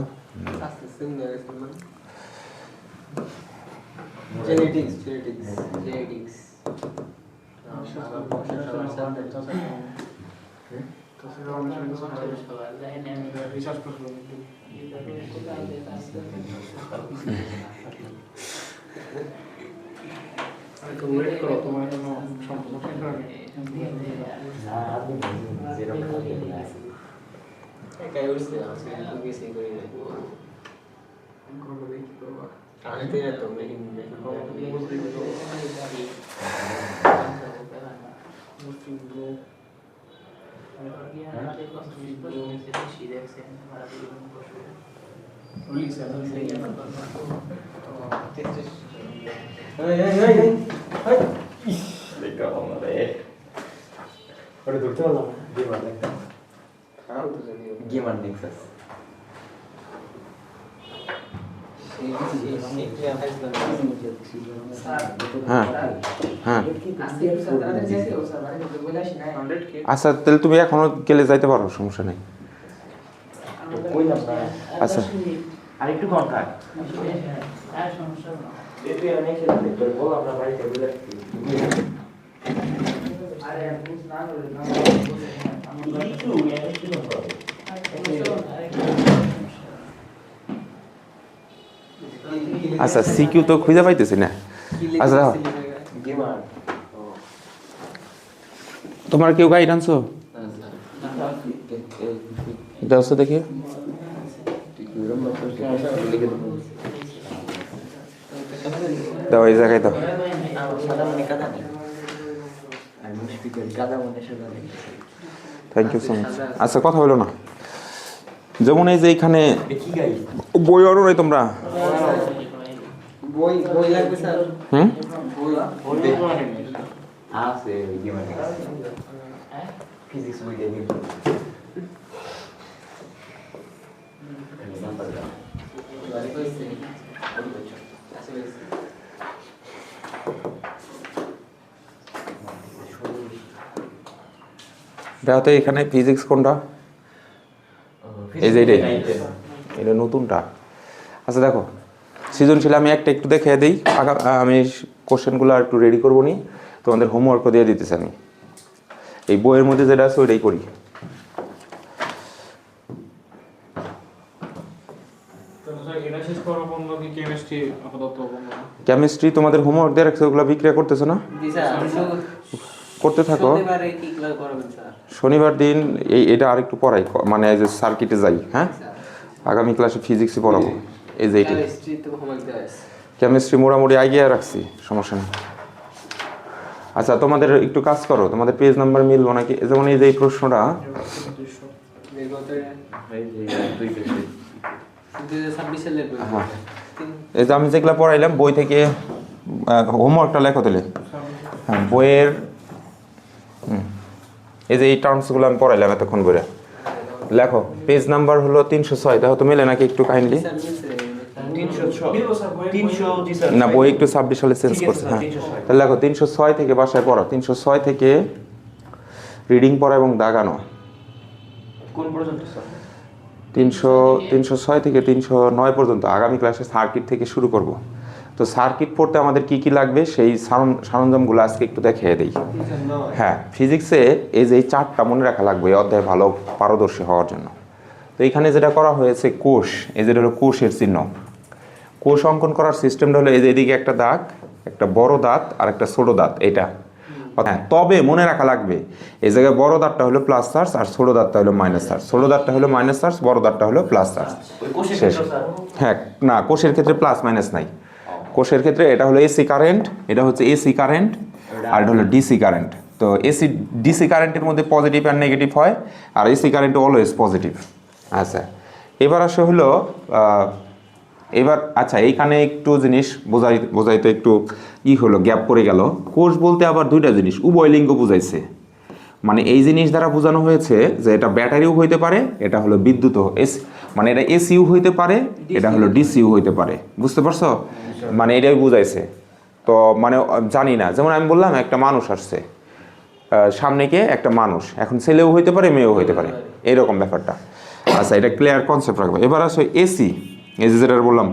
আচ্ছা, তাহলে তুমি এখনো গেলে যাইতে পারো, সমস্যা নেই। আচ্ছা, আরেকটু কম থাক। আচ্ছা, সিকিউ তো খুঁজে পাইতেছি না। আচ্ছা দেখো, তোমার কেউ গাইড আনছো? দাও দেখি। দাও, এই জায়গায় দাও। Thank you so much. আচ্ছা, কথা হলো না। যেমন এই যে এখানে কি গাই বই অর্ডার হয় তোমরা বই বই লাগবে স্যার হুম আছে কি মানে ফিজিক্স বই দিয়ে দিন বাড়ি কইছে আসলে দেখো তো এখানে ফিজিক্স কোনটা এই যে এটাই এটা নতুনটা আচ্ছা দেখো সৃজনশীল আমি একটা একটু দেখে দিই আমি কোশ্চেনগুলো একটু রেডি করবো নি তোমাদের হোমওয়ার্কও দিয়ে দিতেছি আমি এই বইয়ের মধ্যে যেটা আছে ওইটাই করি কেমিস্ট্রি তোমাদের হোমওয়ার্ক দিয়ে রাখছে ওগুলো বিক্রিয়া করতেছো না জি স্যার করতে থাকো শনিবারে কি ক্লাস করাবেন স্যার শনিবার দিন এটা আরেকটু পড়াই মানে এই যে সার্কিটে যাই হ্যাঁ আগামী ক্লাসে ফিজিক্সই পড়াবো এই যে এইটা কেমিস্ট্রি তো হোমওয়ার্ক দেওয়া আছে কেমিস্ট্রি মোটামুটি এগিয়ে রাখছি সমস্যা নেই আচ্ছা তোমাদের একটু কাজ করো তোমাদের পেজ নাম্বার মিলবো নাকি যেমন এই যে এই প্রশ্নটা হ্যাঁ এই যে আমি যেগুলো পড়াইলাম বই থেকে হোমওয়ার্কটা লেখো তাহলে হ্যাঁ বইয়ের এই যে এই টার্মসগুলো আমি পড়াইলাম এতক্ষণ করে লেখো পেজ নাম্বার হলো 306 দেখো তো মেলে নাকি একটু কাইন্ডলি না বই একটু 26 সালে চেঞ্জ করছে হ্যাঁ তাহলে লেখো 306 থেকে বাসায় পড়ো 306 থেকে রিডিং পড়া এবং দাগানো কোন পর্যন্ত স্যার 306 থেকে 309 পর্যন্ত আগামী ক্লাসে সার্কিট থেকে শুরু করব তো সার্কিট পড়তে আমাদের কি কি লাগবে সেই সরঞ্জামগুলো আজকে একটু দেখিয়ে দিই হ্যাঁ ফিজিক্সে এই যে এই চারটা মনে রাখা লাগবে এই অধ্যায়ে ভালো পারদর্শী হওয়ার জন্য তো এখানে যেটা করা হয়েছে কোষ এই যেটা হলো কোষের চিহ্ন কোষ অঙ্কন করার সিস্টেমটা হলো এই যে এদিকে একটা দাগ একটা বড় দাঁত আর একটা ছোট দাঁত এটা হ্যাঁ তবে মনে রাখা লাগবে এই জায়গায় বড় দাঁতটা হলো প্লাস চার্জ আর ছোট দাঁতটা হলো মাইনাস চার্জ ছোট দাঁতটা হলো মাইনাস চার্জ বড় দাঁতটা হলো প্লাস চার্জ শেষ হ্যাঁ না কোষের ক্ষেত্রে প্লাস মাইনাস নাই কোষের ক্ষেত্রে এটা হলো এসি কারেন্ট এটা হচ্ছে এসি কারেন্ট আর এটা হলো ডিসি কারেন্ট তো এসি ডিসি কারেন্টের মধ্যে পজিটিভ আর নেগেটিভ হয় আর এসি কারেন্ট অলওয়েজ পজিটিভ এবার আসে হলো এবার আচ্ছা এইখানে একটু জিনিস বোঝাইতে একটু হলো গ্যাপ পড়ে গেল কোষ বলতে আবার দুইটা জিনিস উভয় লিঙ্গ বুঝাইছে মানে এই জিনিস দ্বারা বোঝানো হয়েছে যে এটা ব্যাটারিও হইতে পারে এটা হলো বিদ্যুৎ মানে এটা এসিও হইতে পারে এটা হলো ডিসিও হইতে পারে বুঝতে পারছো মানে এটাই বুঝাইছে তো মানে জানি না যেমন আমি বললাম একটা মানুষ আসছে সামনে কে একটা মানুষ এখন ছেলেও হইতে পারে মেয়েও হইতে পারে এইরকম ব্যাপারটা আচ্ছা এটা ক্লিয়ার কনসেপ্ট রাখবো এবার আসো এসি এই যে যেটা বললাম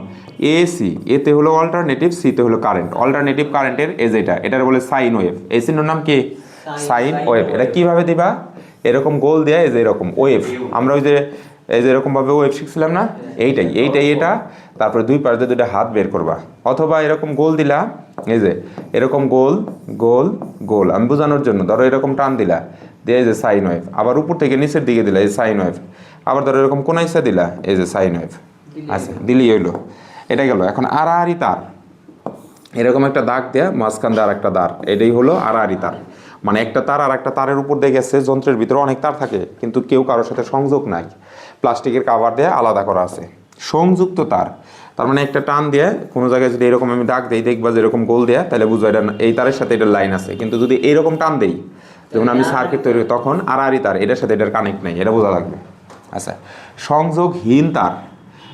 এসি এতে হলো অল্টারনেটিভ সিতে হলো কারেন্ট অল্টারনেটিভ কারেন্টের এই যেটা এটার বলে সাইন ওয়েভ এই চিহ্নের নাম কি সাইন ওয়েভ এটা কিভাবে দিবা এরকম গোল দেয়া এই যে এরকম ওয়েভ আমরা ওই যে এই যে এরকম ভাবে ওয়েভ শিখছিলাম না এইটাই এটা তারপরে দুই পাশে দুটো হাত বের করবা অথবা এরকম গোল দিলা এই যে এরকম গোল গোল গোল আমি বোঝানোর জন্য ধরো এরকম টান দিলা দিয়ে এই যে সাইন ওয়েভ আবার উপর থেকে নিচের দিকে দিলা এই সাইন ওয়েভ আবার ধরো এরকম কোনাইসা দিলা এই যে সাইন ওয়েভ আচ্ছা দিলি হইলো এটা গেল এখন আড়াআড়ি তার এরকম একটা দাগ দেয়া মাঝখান দিয়ে আর একটা তার এটাই হলো আড়াআড়ি তার মানে একটা তার আর একটা তারের উপর দিয়ে গেছে যন্ত্রের ভিতরে অনেক তার থাকে কিন্তু কেউ কারোর সাথে সংযোগ নাই প্লাস্টিকের কাভার দিয়ে আলাদা করা আছে সংযুক্ত তার তার মানে একটা টান দিয়ে কোনো জায়গায় যদি এরকম আমি দাগ দিই দেখবা যে এরকম গোল দেয়া তাহলে বুঝবো এটা এই তারের সাথে এটার লাইন আছে কিন্তু যদি এইরকম টান দেই যেমন আমি সার্কিট তৈরি তখন আড়াআড়ি তার এটার সাথে এটার কানেক্ট নেই এটা বোঝা লাগবে আচ্ছা সংযোগহীন তার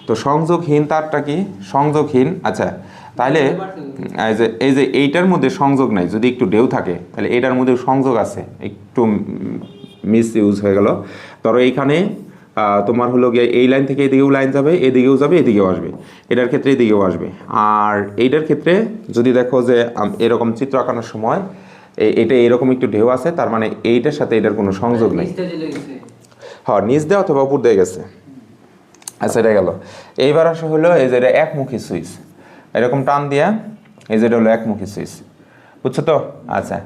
তো সংযোগহীন তারটা কি সংযোগহীন আচ্ছা তাহলে এই যে এইটার মধ্যে সংযোগ নাই যদি একটু ঢেউ থাকে তাহলে এটার মধ্যে সংযোগ আছে একটু মিস ইউজ হয়ে গেল ধরো এইখানে তোমার হলো গিয়ে এই লাইন থেকে এদিকেও লাইন যাবে এদিকেও যাবে এদিকেও আসবে এটার ক্ষেত্রে এদিকেও আসবে আর এইটার ক্ষেত্রে যদি দেখো যে এরকম চিত্র আঁকানোর সময় এটা এরকম একটু ঢেউ আছে তার মানে এইটার সাথে এটার কোনো সংযোগ নেই হ্যাঁ নিচ দিয়ে অথবা উপর দিয়ে গেছে আচ্ছা এটা গেল এইবার আসা হলো এই যে এটা একমুখী সুইচ এরকম টান দিয়া এই যেটা হলো একমুখী সুইচ বুঝছো তো আচ্ছা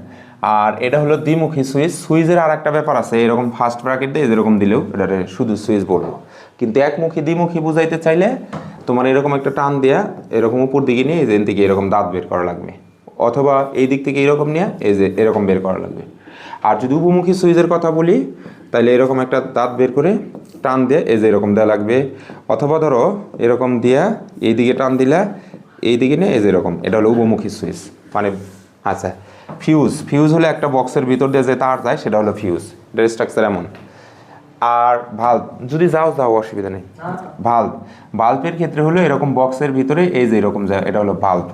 আর এটা হলো দ্বিমুখী সুইচের আর একটা ব্যাপার আছে এরকম ফার্স্ট ব্র্যাকেট দিয়ে যেরকম দিলেও এটা শুধু সুইচ বলবো কিন্তু একমুখী দ্বিমুখী বুঝাইতে চাইলে তোমার এরকম একটা টান দিয়া এরকম উপর দিকে নিয়ে এই দিকে এরকম দাঁত বের করা লাগবে অথবা এই দিক থেকে এরকম নিয়ে এই যে এরকম বের করা লাগবে আর যদি উপমুখী সুইচের কথা বলি তাহলে এরকম একটা দাঁত বের করে টান দিয়ে এই যে এরকম দেওয়া লাগবে, অথবা ধরো এরকম দিয়া এইদিকে টান দিলা, এইদিকে নিয়ে এই যে এরকম, এটা হলো উভমুখী সুইচ মানে। আচ্ছা, ফিউজ হলো একটা বক্সের ভিতর দিয়ে যে তার যায় সেটা হলো ফিউজ, এটার স্ট্রাকচার এমন। আর ভাল্ব, যদি যাও অসুবিধা নেই। বাল্বের ক্ষেত্রে হলো এরকম বক্সের ভিতরে এই যে এরকম যায়, এটা হলো বাল্ব।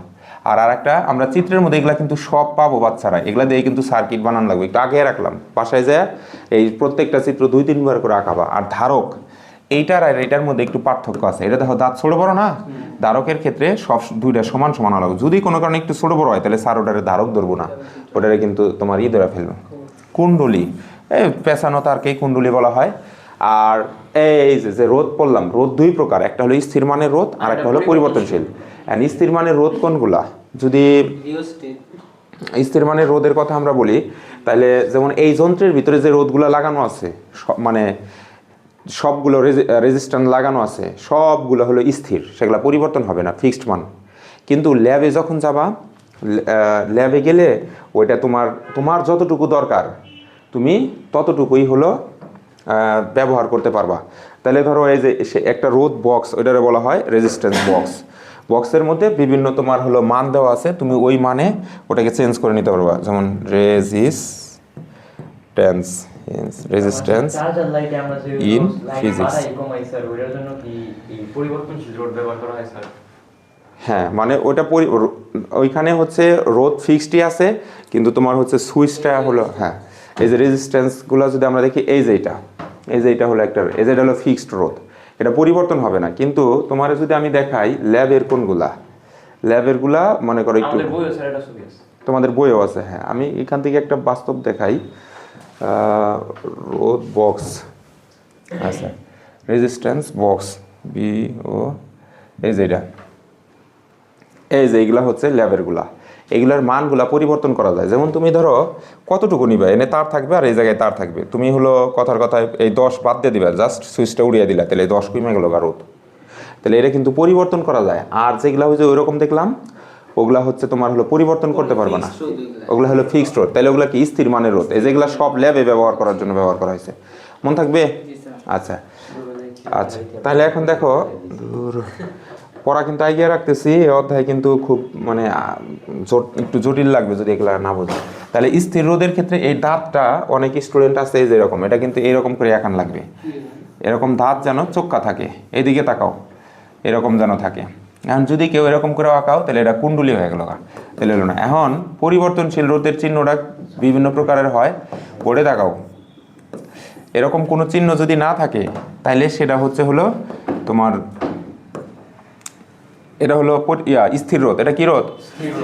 আর একটা আমরা চিত্রের মধ্যে এগুলা কিন্তু সব পাবো বাচ্চারা, এগুলা দিয়ে কিন্তু সার্কিট বানানো লাগবে, একটু আগে রাখলাম, বাসায় যায় এই প্রত্যেকটা চিত্র 2-3 বার করে আঁকাবা। আর ধারক, এইটার আর এটার মধ্যে একটু পার্থক্য আছে, এটা দেখো দাঁত ছোট বড় না, ধারকের ক্ষেত্রে সব দুইটা সমান সমান আলাদা, যদি কোনো কারণে একটু ছোট বড় হয় তাহলে স্যার ওটারে ধারক ধরবো না, ওটারে কিন্তু তোমার ধরে ফেলবে। কুণ্ডলী, এই পেঁচানো তারকেই কুণ্ডলী বলা হয়। আর এই যে রোধ পড়লাম, রোধ 2 প্রকার, একটা হলো স্থির মানের রোধ আর একটা হলো পরিবর্তনশীল। স্থির মানের রোধ কোনগুলা, যদি স্থির মানের রোধের কথা আমরা বলি তাহলে যেমন এই যন্ত্রের ভিতরে যে রোধগুলো লাগানো আছে, মানে সবগুলো রেজিস্ট্যান্স লাগানো আছে, সবগুলো হলো স্থির, সেগুলো পরিবর্তন হবে না, ফিক্সড মান। কিন্তু ল্যাবে যখন যাবা, ল্যাবে গেলে ওইটা তোমার যতটুকু দরকার তুমি ততটুকুই হলো ব্যবহার করতে পারবা। তাহলে ধরো এই যে একটা রোধ বক্স, ওইটারে বলা হয় রেজিস্ট্যান্স বক্স। বক্সের মধ্যে বিভিন্ন তোমার হলো মান দেওয়া আছে, তুমি ওই মানে ওটাকে চেঞ্জ করে নিতে পারবা, যেমন রেজিস্ট্যান্স ইন ফিজিক্স। হ্যাঁ, মানে ওটা ওইখানে হচ্ছে রোধ ফিক্সডই আছে, কিন্তু তোমার হচ্ছে সুইচটা হলো, হ্যাঁ এই যে রেজিস্ট্যান্সগুলো যদি আমরা দেখি, এই যে এইটা হলো একটা, এই যে এটা হলো ফিক্সড রোধ, এটা পরিবর্তন হবে না। কিন্তু তোমার যদি আমি দেখাই ল্যাবেরগুলা মনে করো একটু, তোমাদের বইও আছে, হ্যাঁ আমি এখান থেকে একটা বাস্তব দেখাই। রোধ বক্স, আচ্ছা রেজিস্ট্যান্স বক্স BO, এই যে এটা, এই যে এইগুলা হচ্ছে ল্যাবেরগুলা, এইগুলার মানগুলা পরিবর্তন করা যায়। যেমন তুমি ধরো কতটুকু নিবে, এনে তার থাকবে আর এই জায়গায় তার থাকবে, তুমি হলো কথার কথায় এই 10 বাদ দিয়ে দিবা, জাস্ট সুইচটা উড়িয়ে দিলা, তাহলে 10 কমে গেল রোধ, তাহলে এটা কিন্তু পরিবর্তন করা যায়। আর যেগুলা হচ্ছে ওই রকম দেখলাম, ওগুলা হচ্ছে তোমার হলো পরিবর্তন করতে পারবে না, ওগুলা হলো ফিক্সড রোধ। তাহলে ওগুলা কি স্থির মানের রোধ, এই যেগুলা সব ল্যাবে ব্যবহার করার জন্য ব্যবহার করা হয়েছে, মন থাকবে? আচ্ছা আচ্ছা, তাহলে এখন দেখো পড়া কিন্তু এগিয়ে রাখতেছি, এই অধ্যায় কিন্তু খুব মানে একটু জটিল লাগবে যদি এগুলা না বোঝো। তাহলে স্থির রোধের ক্ষেত্রে এই দাঁতটা অনেক স্টুডেন্ট আছে এই যে এরকম, এটা কিন্তু এরকম করে একান লাগবে, এরকম দাঁত যেন চোক্কা থাকে, এইদিকে তাকাও, এরকম যেন থাকে। এখন যদি কেউ এরকম করে আঁকাও তাহলে এটা কুণ্ডলী হয়ে গেল, তাহলে হলো না। এখন পরিবর্তনশীল রোধের চিহ্নটা বিভিন্ন প্রকারের হয়, পড়ে তাকাও, এরকম কোনো চিহ্ন যদি না থাকে তাহলে সেটা হলো তোমার, এটা হলো স্থির রোধ, এটা কি রোধ।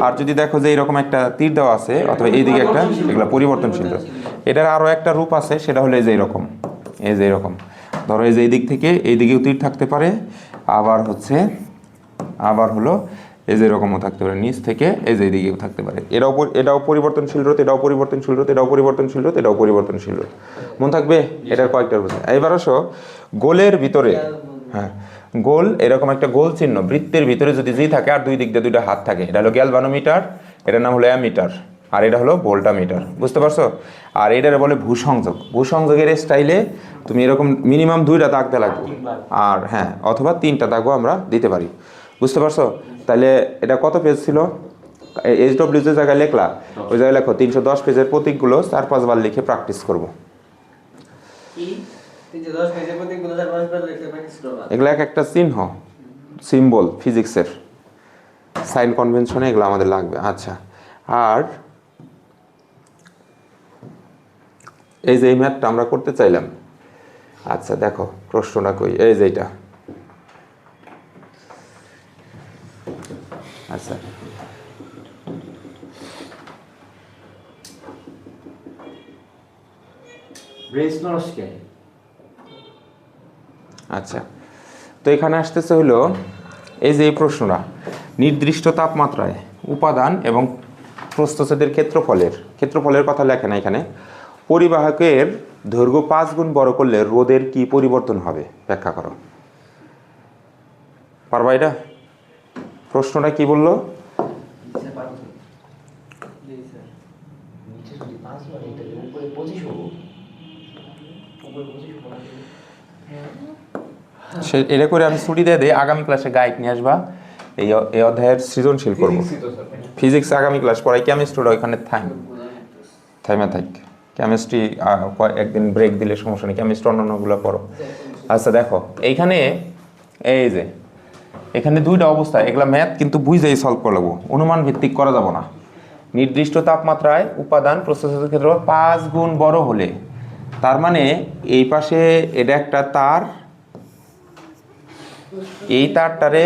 আর যদি দেখো যে এরকম একটা তীর দেওয়া আছে অথবা এইদিকে একটা, এগুলো পরিবর্তনশীল রোধ। এটার আরও একটা রূপ আছে, সেটা হলো এই যে এরকম, ধরো এই যে এই দিক থেকে এই দিকেও তীর থাকতে পারে, আবার হলো এই যে এরকমও থাকতে পারে, নিচ থেকে এই যে এইদিকেও থাকতে পারে। এটাও পরিবর্তনশীল রোধ, এটাও পরিবর্তনশীল রোধ, এটাও পরিবর্তনশীল রোধ, এটাও পরিবর্তনশীল রোধ, মন থাকবে? এটার কয়েকটা রোধ। এবার আসো গোলের ভিতরে, হ্যাঁ গোল, এরকম একটা গোল চিহ্ন বৃত্তের ভিতরে যদি জি থাকে আর দুই দিক দিয়ে দুইটা হাত থাকে, এটা হলো গ্যালভানোমিটার, এটার নাম হলো অ্যামিটার, আর এটা হলো ভোল্টামিটার, বুঝতে পারছো? আর এটারে বলে ভূসংযোগের স্টাইলে তুমি এরকম মিনিমাম 2টা দাগ দেওয়া লাগবে, আর হ্যাঁ অথবা 3টা দাগও আমরা দিতে পারি, বুঝতে পারছো? তাহলে এটা কত পেজ ছিল? HW যে জায়গায় লেখলা ওই জায়গায় লেখো 310 পেজের প্রতীকগুলো 4-5 বার লিখে প্র্যাকটিস করবো। এগুলো একটা চিহ্ন, সিম্বল, ফিজিক্সের সাইন কনভেনশনে এগুলো আমাদের লাগবে। আচ্ছা, আর এই যে এই ম্যাথটা আমরা করতে চাইলাম, আচ্ছা দেখো প্রশ্নটা কই, এই যে এটা, আচ্ছা আচ্ছা, তো এখানে আসতেছে হলো এই যে এই প্রশ্নটা, নির্দিষ্ট তাপমাত্রায় উপাদান এবং প্রস্থচ্ছেদের ক্ষেত্রফলের কথা লেখে না এখানে, পরিবাহকের দৈর্ঘ্য 5 গুণ বড় করলে রোধের কি পরিবর্তন হবে, ব্যাখ্যা করো। পারবা এটা? প্রশ্নটা কি বললো? সে এটা করে আমি ছুটি দিয়ে দিই, আগামী ক্লাসে গাইড নিয়ে আসবা, এই অধ্যায়ের সৃজনশীল করবো। ফিজিক্স আগামী ক্লাস পড়াই, কেমিস্ট্রিটা ওইখানে থাইমা থাক, কেমিস্ট্রি একদিন ব্রেক দিলে সমস্যা নেই, কেমিস্ট্রি অন্যান্যগুলো পড়ো। আচ্ছা দেখো এইখানে এই যে এখানে দুইটা অবস্থা, এগুলা ম্যাথ কিন্তু বুঝেই সলভ করে লাগবো, অনুমান ভিত্তিক করা যাব না। নির্দিষ্ট তাপমাত্রায় উপাদান প্রসেসের ক্ষেত্রে 5 গুণ বড় হলে, তার মানে এই পাশে এটা একটা তার, এই তারটারে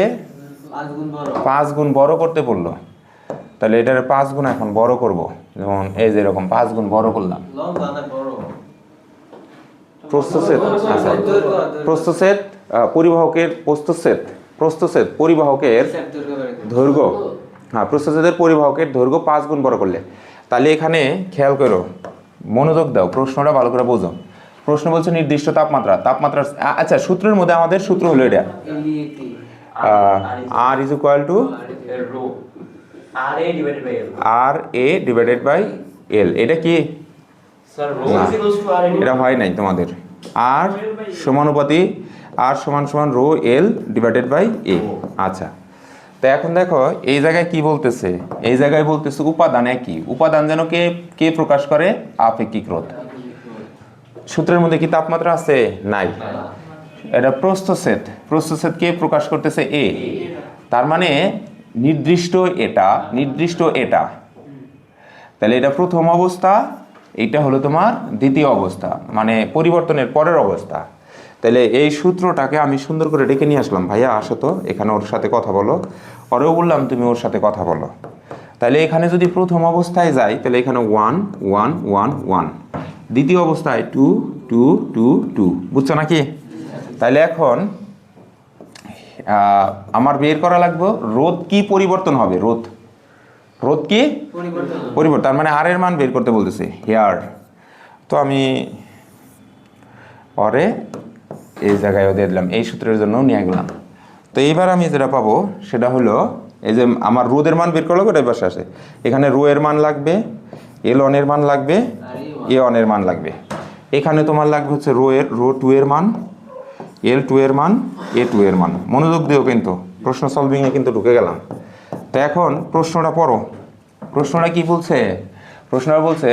5 গুণ বড় করতে বললো, তাহলে এটারে 5 গুণ এখন বড় করব, যেমন এই যে এরকম 5 গুণ বড় করলাম। প্রস্থচ্ছেদ পরিবাহকের পরিবাহকের দৈর্ঘ্য, হ্যাঁ প্রস্থচ্ছেদের পরিবাহকের দৈর্ঘ্য 5 গুণ বড় করলে, তাহলে এখানে খেয়াল করো, মনোযোগ দাও, প্রশ্নটা ভালো করে বোঝো। প্রশ্ন বলছে নির্দিষ্ট তাপমাত্রা, আচ্ছা সূত্রের মধ্যে আমাদের সূত্র হলো এটা, R is equal to RA divided by L। এটা কি? এটা হয় নাই তোমাদের। R সমানুপাতি R সমান সমান rho L divided by A। আচ্ছা, তো এখন দেখো এই জায়গায় কি বলতেছে, এই জায়গায় বলতেছে উপাদান একই, উপাদান যেন কে প্রকাশ করে? আপেক্ষিক রোধ। সূত্রের মধ্যে কি তাপমাত্রা আছে? নাই। এটা প্রস্থচ্ছেদ কে প্রকাশ করতেছে? এ। তার মানে নির্দিষ্ট এটা, তাহলে এটা প্রথম অবস্থা, এটা হলো তোমার দ্বিতীয় অবস্থা, মানে পরিবর্তনের পরের অবস্থা। তাহলে এই সূত্রটাকে আমি সুন্দর করে ডেকে নিয়ে আসলাম, ভাইয়া আসো তো এখানে ওর সাথে কথা বলো, ওরেও বললাম তুমি ওর সাথে কথা বলো। তাহলে এখানে যদি প্রথম অবস্থায় যাই, তাহলে এখানে 1 1 1 1, দ্বিতীয় অবস্থায় 2 2 2 2, বুঝছো নাকি? তাহলে এখন আমার বের করা লাগবে রোধ কি পরিবর্তন হবে, রোধ কি পরিবর্তন, তার মানে আর এর মান বের করতে বলতেছে হেয়ার। তো আমি পরে এই জায়গায় দিয়ে দিলাম, এই সূত্রের জন্য নিয়ে গেলাম। তো এইবার আমি যেটা পাবো সেটা হলো, এই যে আমার রোধের মান বের করলো, ওটাই পাশে আসে, এখানে রো এর মান লাগবে, L1 এর মান লাগবে, A1 এর মান লাগবে, এখানে তোমার লাগবে হচ্ছে রো 2 এর মান, L2 এর মান, A2 এর মান। মনোযোগ দিও কিন্তু, প্রশ্ন সলভিংয়ে কিন্তু ঢুকে গেলাম। তো এখন প্রশ্নটা পড়ো, প্রশ্নটা কি বলছে? প্রশ্নটা বলছে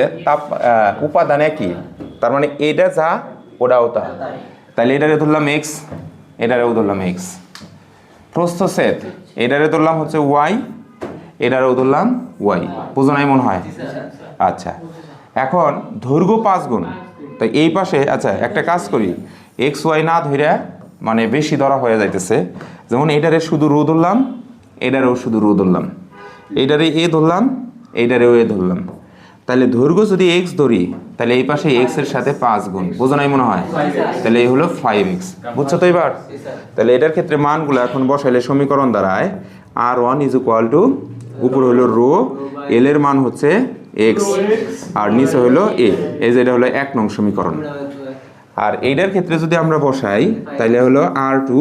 উপাদান একই, তার মানে এটা যা ওটাও তা, তাহলে এটারে ধরলাম এক্স, এটারেও ধরলাম এক্স। প্রস্থচ্ছেদ এটারে ধরলাম হচ্ছে ওয়াই, এটারেও ধরলাম ওয়াই। বুঝো নাই মনে হয়? আচ্ছা, এখন দৈর্ঘ্য 5 গুণ, তাই এই পাশে আচ্ছা একটা কাজ করি, এক্স ওয়াই না ধরে মানে বেশি ধরা হয়ে যাইতেছে, যেমন এটারে শুধু রো ধরলাম, এটারেও শুধু রো ধরলাম, এইটারে এ ধরলাম, এইটারেও এ ধরলাম। তাহলে দৈর্ঘ্য যদি এক্স ধরি, তাহলে এই পাশে এক্স এর সাথে 5 গুণ, বোঝো নাই মনে হয়? তাহলে এই হলো 5x, বুঝছো তো এবার? তাহলে এটার ক্ষেত্রে মানগুলো এখন বসাইলে সমীকরণ দাঁড়ায় R1 ইজ ইকুয়াল টু, উপরে হলো রো, এল এর মান হচ্ছে এক্স, আর নিচে হলো এ, এই যে এটা হলো 1 নং সমীকরণ। আর এইটার ক্ষেত্রে যদি আমরা বসাই, তাহলে হলো R2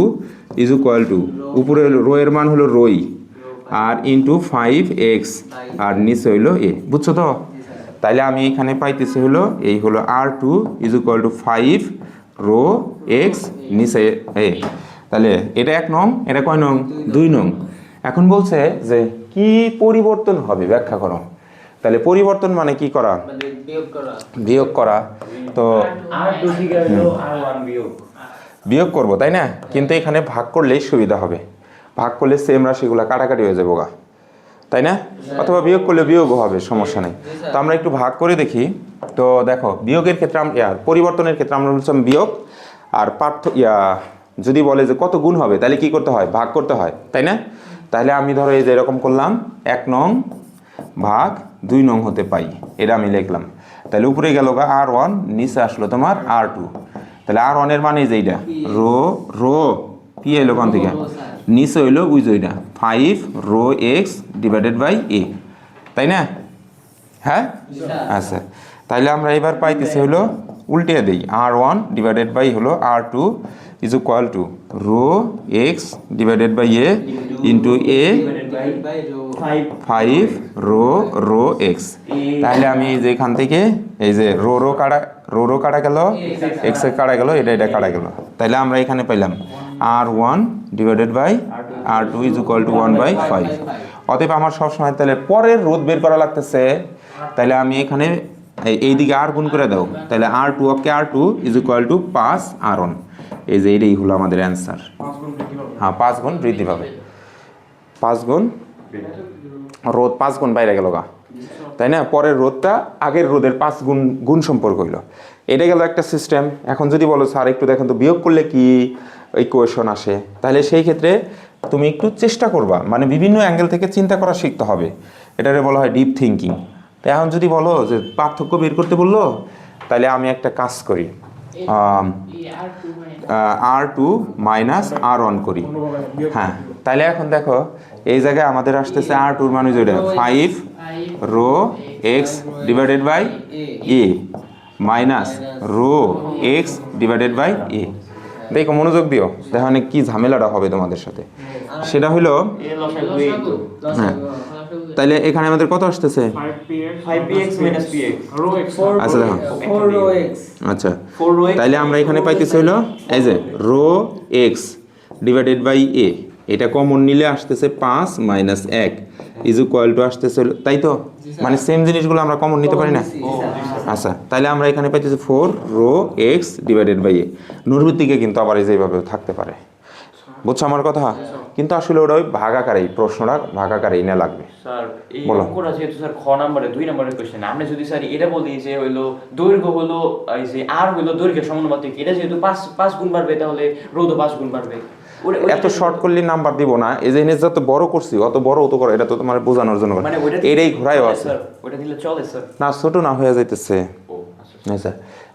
ইজ ইকুয়াল টু, উপরে হলো রো এর মান হলো রোই, আর ইন্টু 5x, আর নিচে হইলো এ, বুঝছো তো? তাইলে আমি এখানে পাইতেছি হলো এই হলো R2 is equal to 5 rho X নিচে এ। তাহলে এটা 1 নং, এটা কয় নং? 2 নং। এখন বলছে যে কি পরিবর্তন হবে ব্যাখ্যা করো। তাহলে পরিবর্তন মানে কি করা? বিয়োগ করা। তো বিয়োগ করবো, তাই না? কিন্তু এখানে ভাগ করলেই সুবিধা হবে, ভাগ করলে সেম রাশিগুলো কাটাকাটি হয়ে যাবো গা, তাই না? অথবা বিয়োগ করলে বিয়োগও হবে, সমস্যা নেই। তো আমরা একটু ভাগ করে দেখি। তো দেখো বিয়োগের ক্ষেত্রে পরিবর্তনের ক্ষেত্রে আমরা বলছিলাম বিয়োগ, আর যদি বলে যে কত গুণ হবে, তাহলে কি করতে হয়? ভাগ করতে হয়, তাই না? তাহলে আমি ধরো এই যে এরকম করলাম, 1 নং ভাগ 2 নং হতে পাই, এটা আমি লিখলাম। তাহলে উপরে গেল গা R1, নিচে আসলো তোমার R2। তাহলে R1 এর মানে যে এইটা রো কি এলো কোন থেকে, নিচে হইলো বুঝোইটা 5 রো এক্স ডিভাইডেড বাই এ, তাই না? হ্যাঁ আচ্ছা, তাইলে আমরা এবার পাইতেছি হলো উল্টে দেই, R1 ডিভাইডেড বাই হলো R2 is equal to rho X divided by A into A 5 rho X. তাহলে আমি এই যে এখান থেকে এই যে রো কাটা গেল, এক্স কাটা গেল, এটা কাটা গেল। তাহলে আমরা এখানে পাইলাম R1 divided by R2 is equal to 1/5। অতএব আমার সবসময় তাহলে পরের রোধ বের করা লাগতেছে, তাহলে আমি এখানে এই দিকে আর গুণ করে দাও, তাহলে R2 okay R2 is equal to 5 R1। এই যে এটাই হলো আমাদের অ্যান্সার। হ্যাঁ 5 গুণ বৃদ্ধি পাবে, 5 গুণ রোধ 5 গুণ বাইরে গেল গা, তাই না? পরের রোধটা আগের রোধের 5 গুণ গুণ সম্পর্ক হইল। এটা গেল একটা সিস্টেম। এখন যদি বলো স্যার একটু দেখেন তো বিয়োগ করলে কি ইকুয়েশন আসে, তাহলে সেই ক্ষেত্রে তুমি একটু চেষ্টা করবা, মানে বিভিন্ন অ্যাঙ্গেল থেকে চিন্তা করা শিখতে হবে। এটারে বলা হয় ডিপ থিঙ্কিং। তো এখন যদি বলো যে পার্থক্য বের করতে বললো, তাহলে আমি একটা কাজ করি, R2 মাইনাস R1 করি। হ্যাঁ, তাহলে এখন দেখো এই জায়গায় আমাদের আসতেছে R2 এর মান যেটা 5 rho x divided by a minus rho x divided by a। দেখো মনোযোগ দিও, দেখো অনেক কি ঝামেলাটা হবে তোমাদের সাথে। সেটা হলো হ্যাঁ, তাহলে এখানে আমাদের কত আসতেছে 5px minus px আচ্ছা দেখো 4x আচ্ছা, তাইলে আমরা এখানে পাইতেছি হলো এই যে রো এক্স ডিভাইডেড বাই এ, এটা কমন নিলে আসতেছে 5 মাইনাস 1 ইজ ইকুয়াল টু আসতেছে হলো, তাই তো? মানে সেম জিনিসগুলো আমরা কমন নিতে পারি না? আচ্ছা, তাইলে আমরা এখানে পাইতেছি 4 রো এক্স ডিভাইডেড বাই এ। নৈর্ব্যক্তিকে কিন্তু আবার এই যে এইভাবে থাকতে পারে, বুঝছো আমার কথা? কিন্তু আসলে ওটা ওই ভাগাকারেই, প্রশ্নটা ভাগাকারেই না লাগবে। স্যার এই অঙ্কটা যেহেতু স্যার খ নাম্বারে 2 নাম্বারের কোশ্চেন, আমরা যদি স্যার এটা বলি যে হইলো দৈর্ঘ্য হলো এই যে আর হইলো দৈর্ঘ্যের সমানুপাতিক, এটা যেহেতু 5 গুণ বাড়বে তাহলে রোধ 5 গুণ বাড়বে। এত শর্ট করলে নাম্বার দিব না, এই যে জিনিস যত বড় করছি অত বড় তো করো, এটা তো তোমার বোঝানোর জন্য মানে এটাই ঘোরায়ও আছে স্যার, ওটা দিলে চলে স্যার? না, ছোট না হয়ে যাইতেছে। ও আচ্ছা,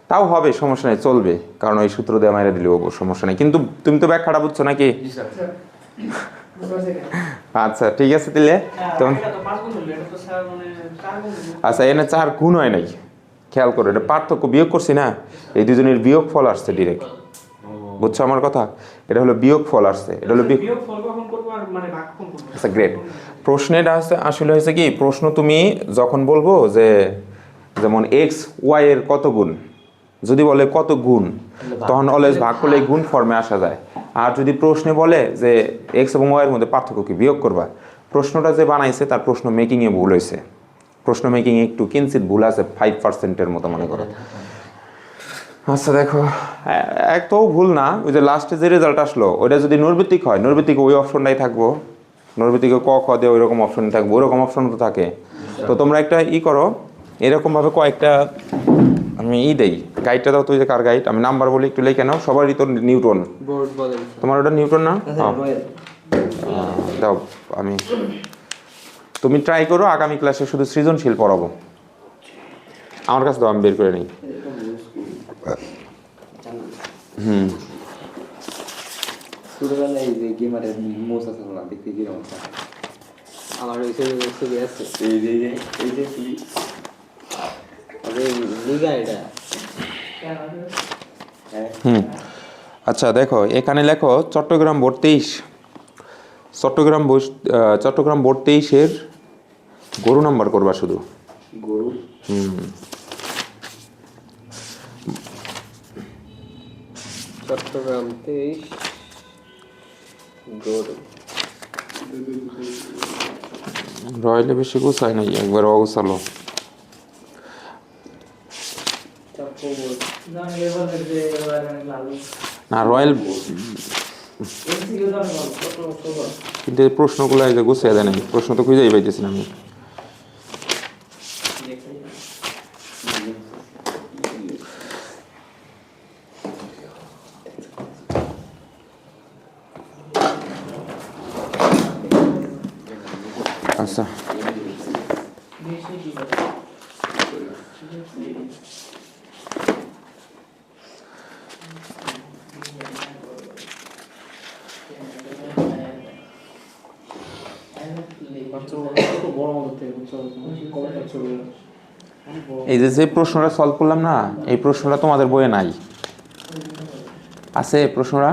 তাও হবে, সমস্যা নেই, চলবে, কারণ ওই সূত্র দিয়ে মাইরা দিলেও সমস্যা নেই। কিন্তু তুমি তো ব্যাখ্যাটা বুঝছো নাকি? জি স্যার। আচ্ছা ঠিক আছে, তাহলে আচ্ছা এনে 4 গুণ হয় নাই, খেয়াল করো, এটা পার্থক্য বিয়োগ করছি না, এই দুজনের বিয়োগ ফল আসছে ডিরেক্ট, বুঝছো আমার কথা? এটা হলো বিয়োগ ফল আসছে, এটা হলো বিয়োগ ফল কখন করব আর মানে ভাগ কখন করব। আচ্ছা গ্রেট। প্রশ্নটা আসলে হয়েছে কি, প্রশ্ন তুমি যখন বলবো যে যেমন এক্স ওয়াই এর কত গুণ, যদি বলে কত গুণ, তখন অলওয়েজ ভাগ করলে গুণ ফর্মে আসা যায়। আর যদি প্রশ্নে বলে যে এক্স এবং ওয়াই এর মধ্যে পার্থক্য কি, বিয়োগ করবা, প্রশ্নটা যে বানাইছে তার প্রশ্ন মেকিংয়ে ভুল হয়েছে, প্রশ্ন মেকিংয়ে একটু কিঞ্চিত ভুল আছে, 5%-এর মতো মনে করো। আচ্ছা দেখো, একটাও ভুল না, ওই যে লাস্টে যে রেজাল্ট আসলো ওইটা যদি নৈর্ব্যক্তিক হয়, নৈর্ব্যক্তিক ওই অপশনটাই থাকবো, নৈর্ব্যক্তিকে ক খ দিয়ে ওইরকম অপশন থাকবো, ওইরকম অপশন তো থাকে। তো তোমরা একটা করো, এরকমভাবে কয়েকটা আমি দেই, গাইডটা দাও, তুই যে কার গাইড, আমি নাম্বার বলি একটু লিখে নাও, সবারই তো নিউটন, তোমার ওটা নিউটন না? দাও, আমি তুমি ট্রাই করো, আগামী ক্লাসে শুধু সৃজনশীল পড়াবো, আমার কাছে দাও, আমি বের করে নিই। ছোটবেলায় যে গেমারের মোস আছে না, দেখতে কি রকম আমার ওই ছবি আছে, এই যে আরে লিগা এটা। আচ্ছা দেখো, এখানে লেখো চট্টগ্রাম বোর্ড 23, চট্টগ্রাম বোর্ড 23-এর গরু নাম্বার করবা শুধু, গরু। চট্টগ্রাম 23 গরু। রয়্যালে বেশি গোছায় নাই, একবার অগোছালো। না রয়্যাল, কিন্তু এই প্রশ্নগুলো এই যে গুছিয়ে দেয় নাই, প্রশ্ন তো খুঁজেই পাইতেছি না আমি। আচ্ছা এই যে প্রশ্নটা সলভ করলাম না, এই প্রশ্নটা তোমাদের বইয়ে নাই, আছে প্রশ্নটা?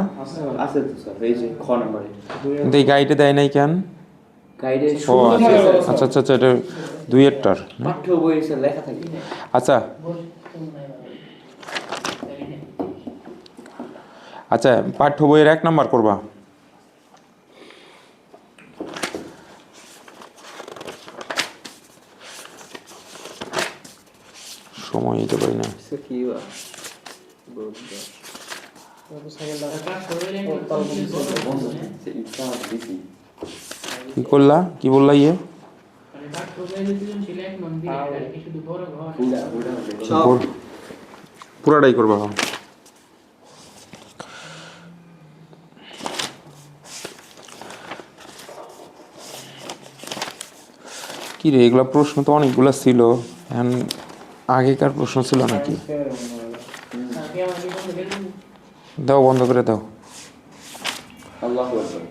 আছে তো স্যার, এই যে খ নাম্বারে। কিন্তু এই গাইডে দেয় নাই কেন? গাইডে ও আচ্ছা আচ্ছা আচ্ছা, এটা 2-এরটার পাঠ্য বইয়ে স্যার লেখা থাকে। আচ্ছা আচ্ছা পাঠ্য বইয়ের 1 নাম্বার করবা। সময় দিতে পারি না। সে কি বা সে ইচ্ছা দিছি কি করলা, কি বললা ইয়ে? বুড়া বুড়া পুরাটাই করবা। কি রে, এগুলা প্রশ্ন তো অনেকগুলা ছিল, এখন আগেকার প্রশ্ন ছিল নাকি? দাও, বন্ধ করে দাও। আল্লাহু আকবার।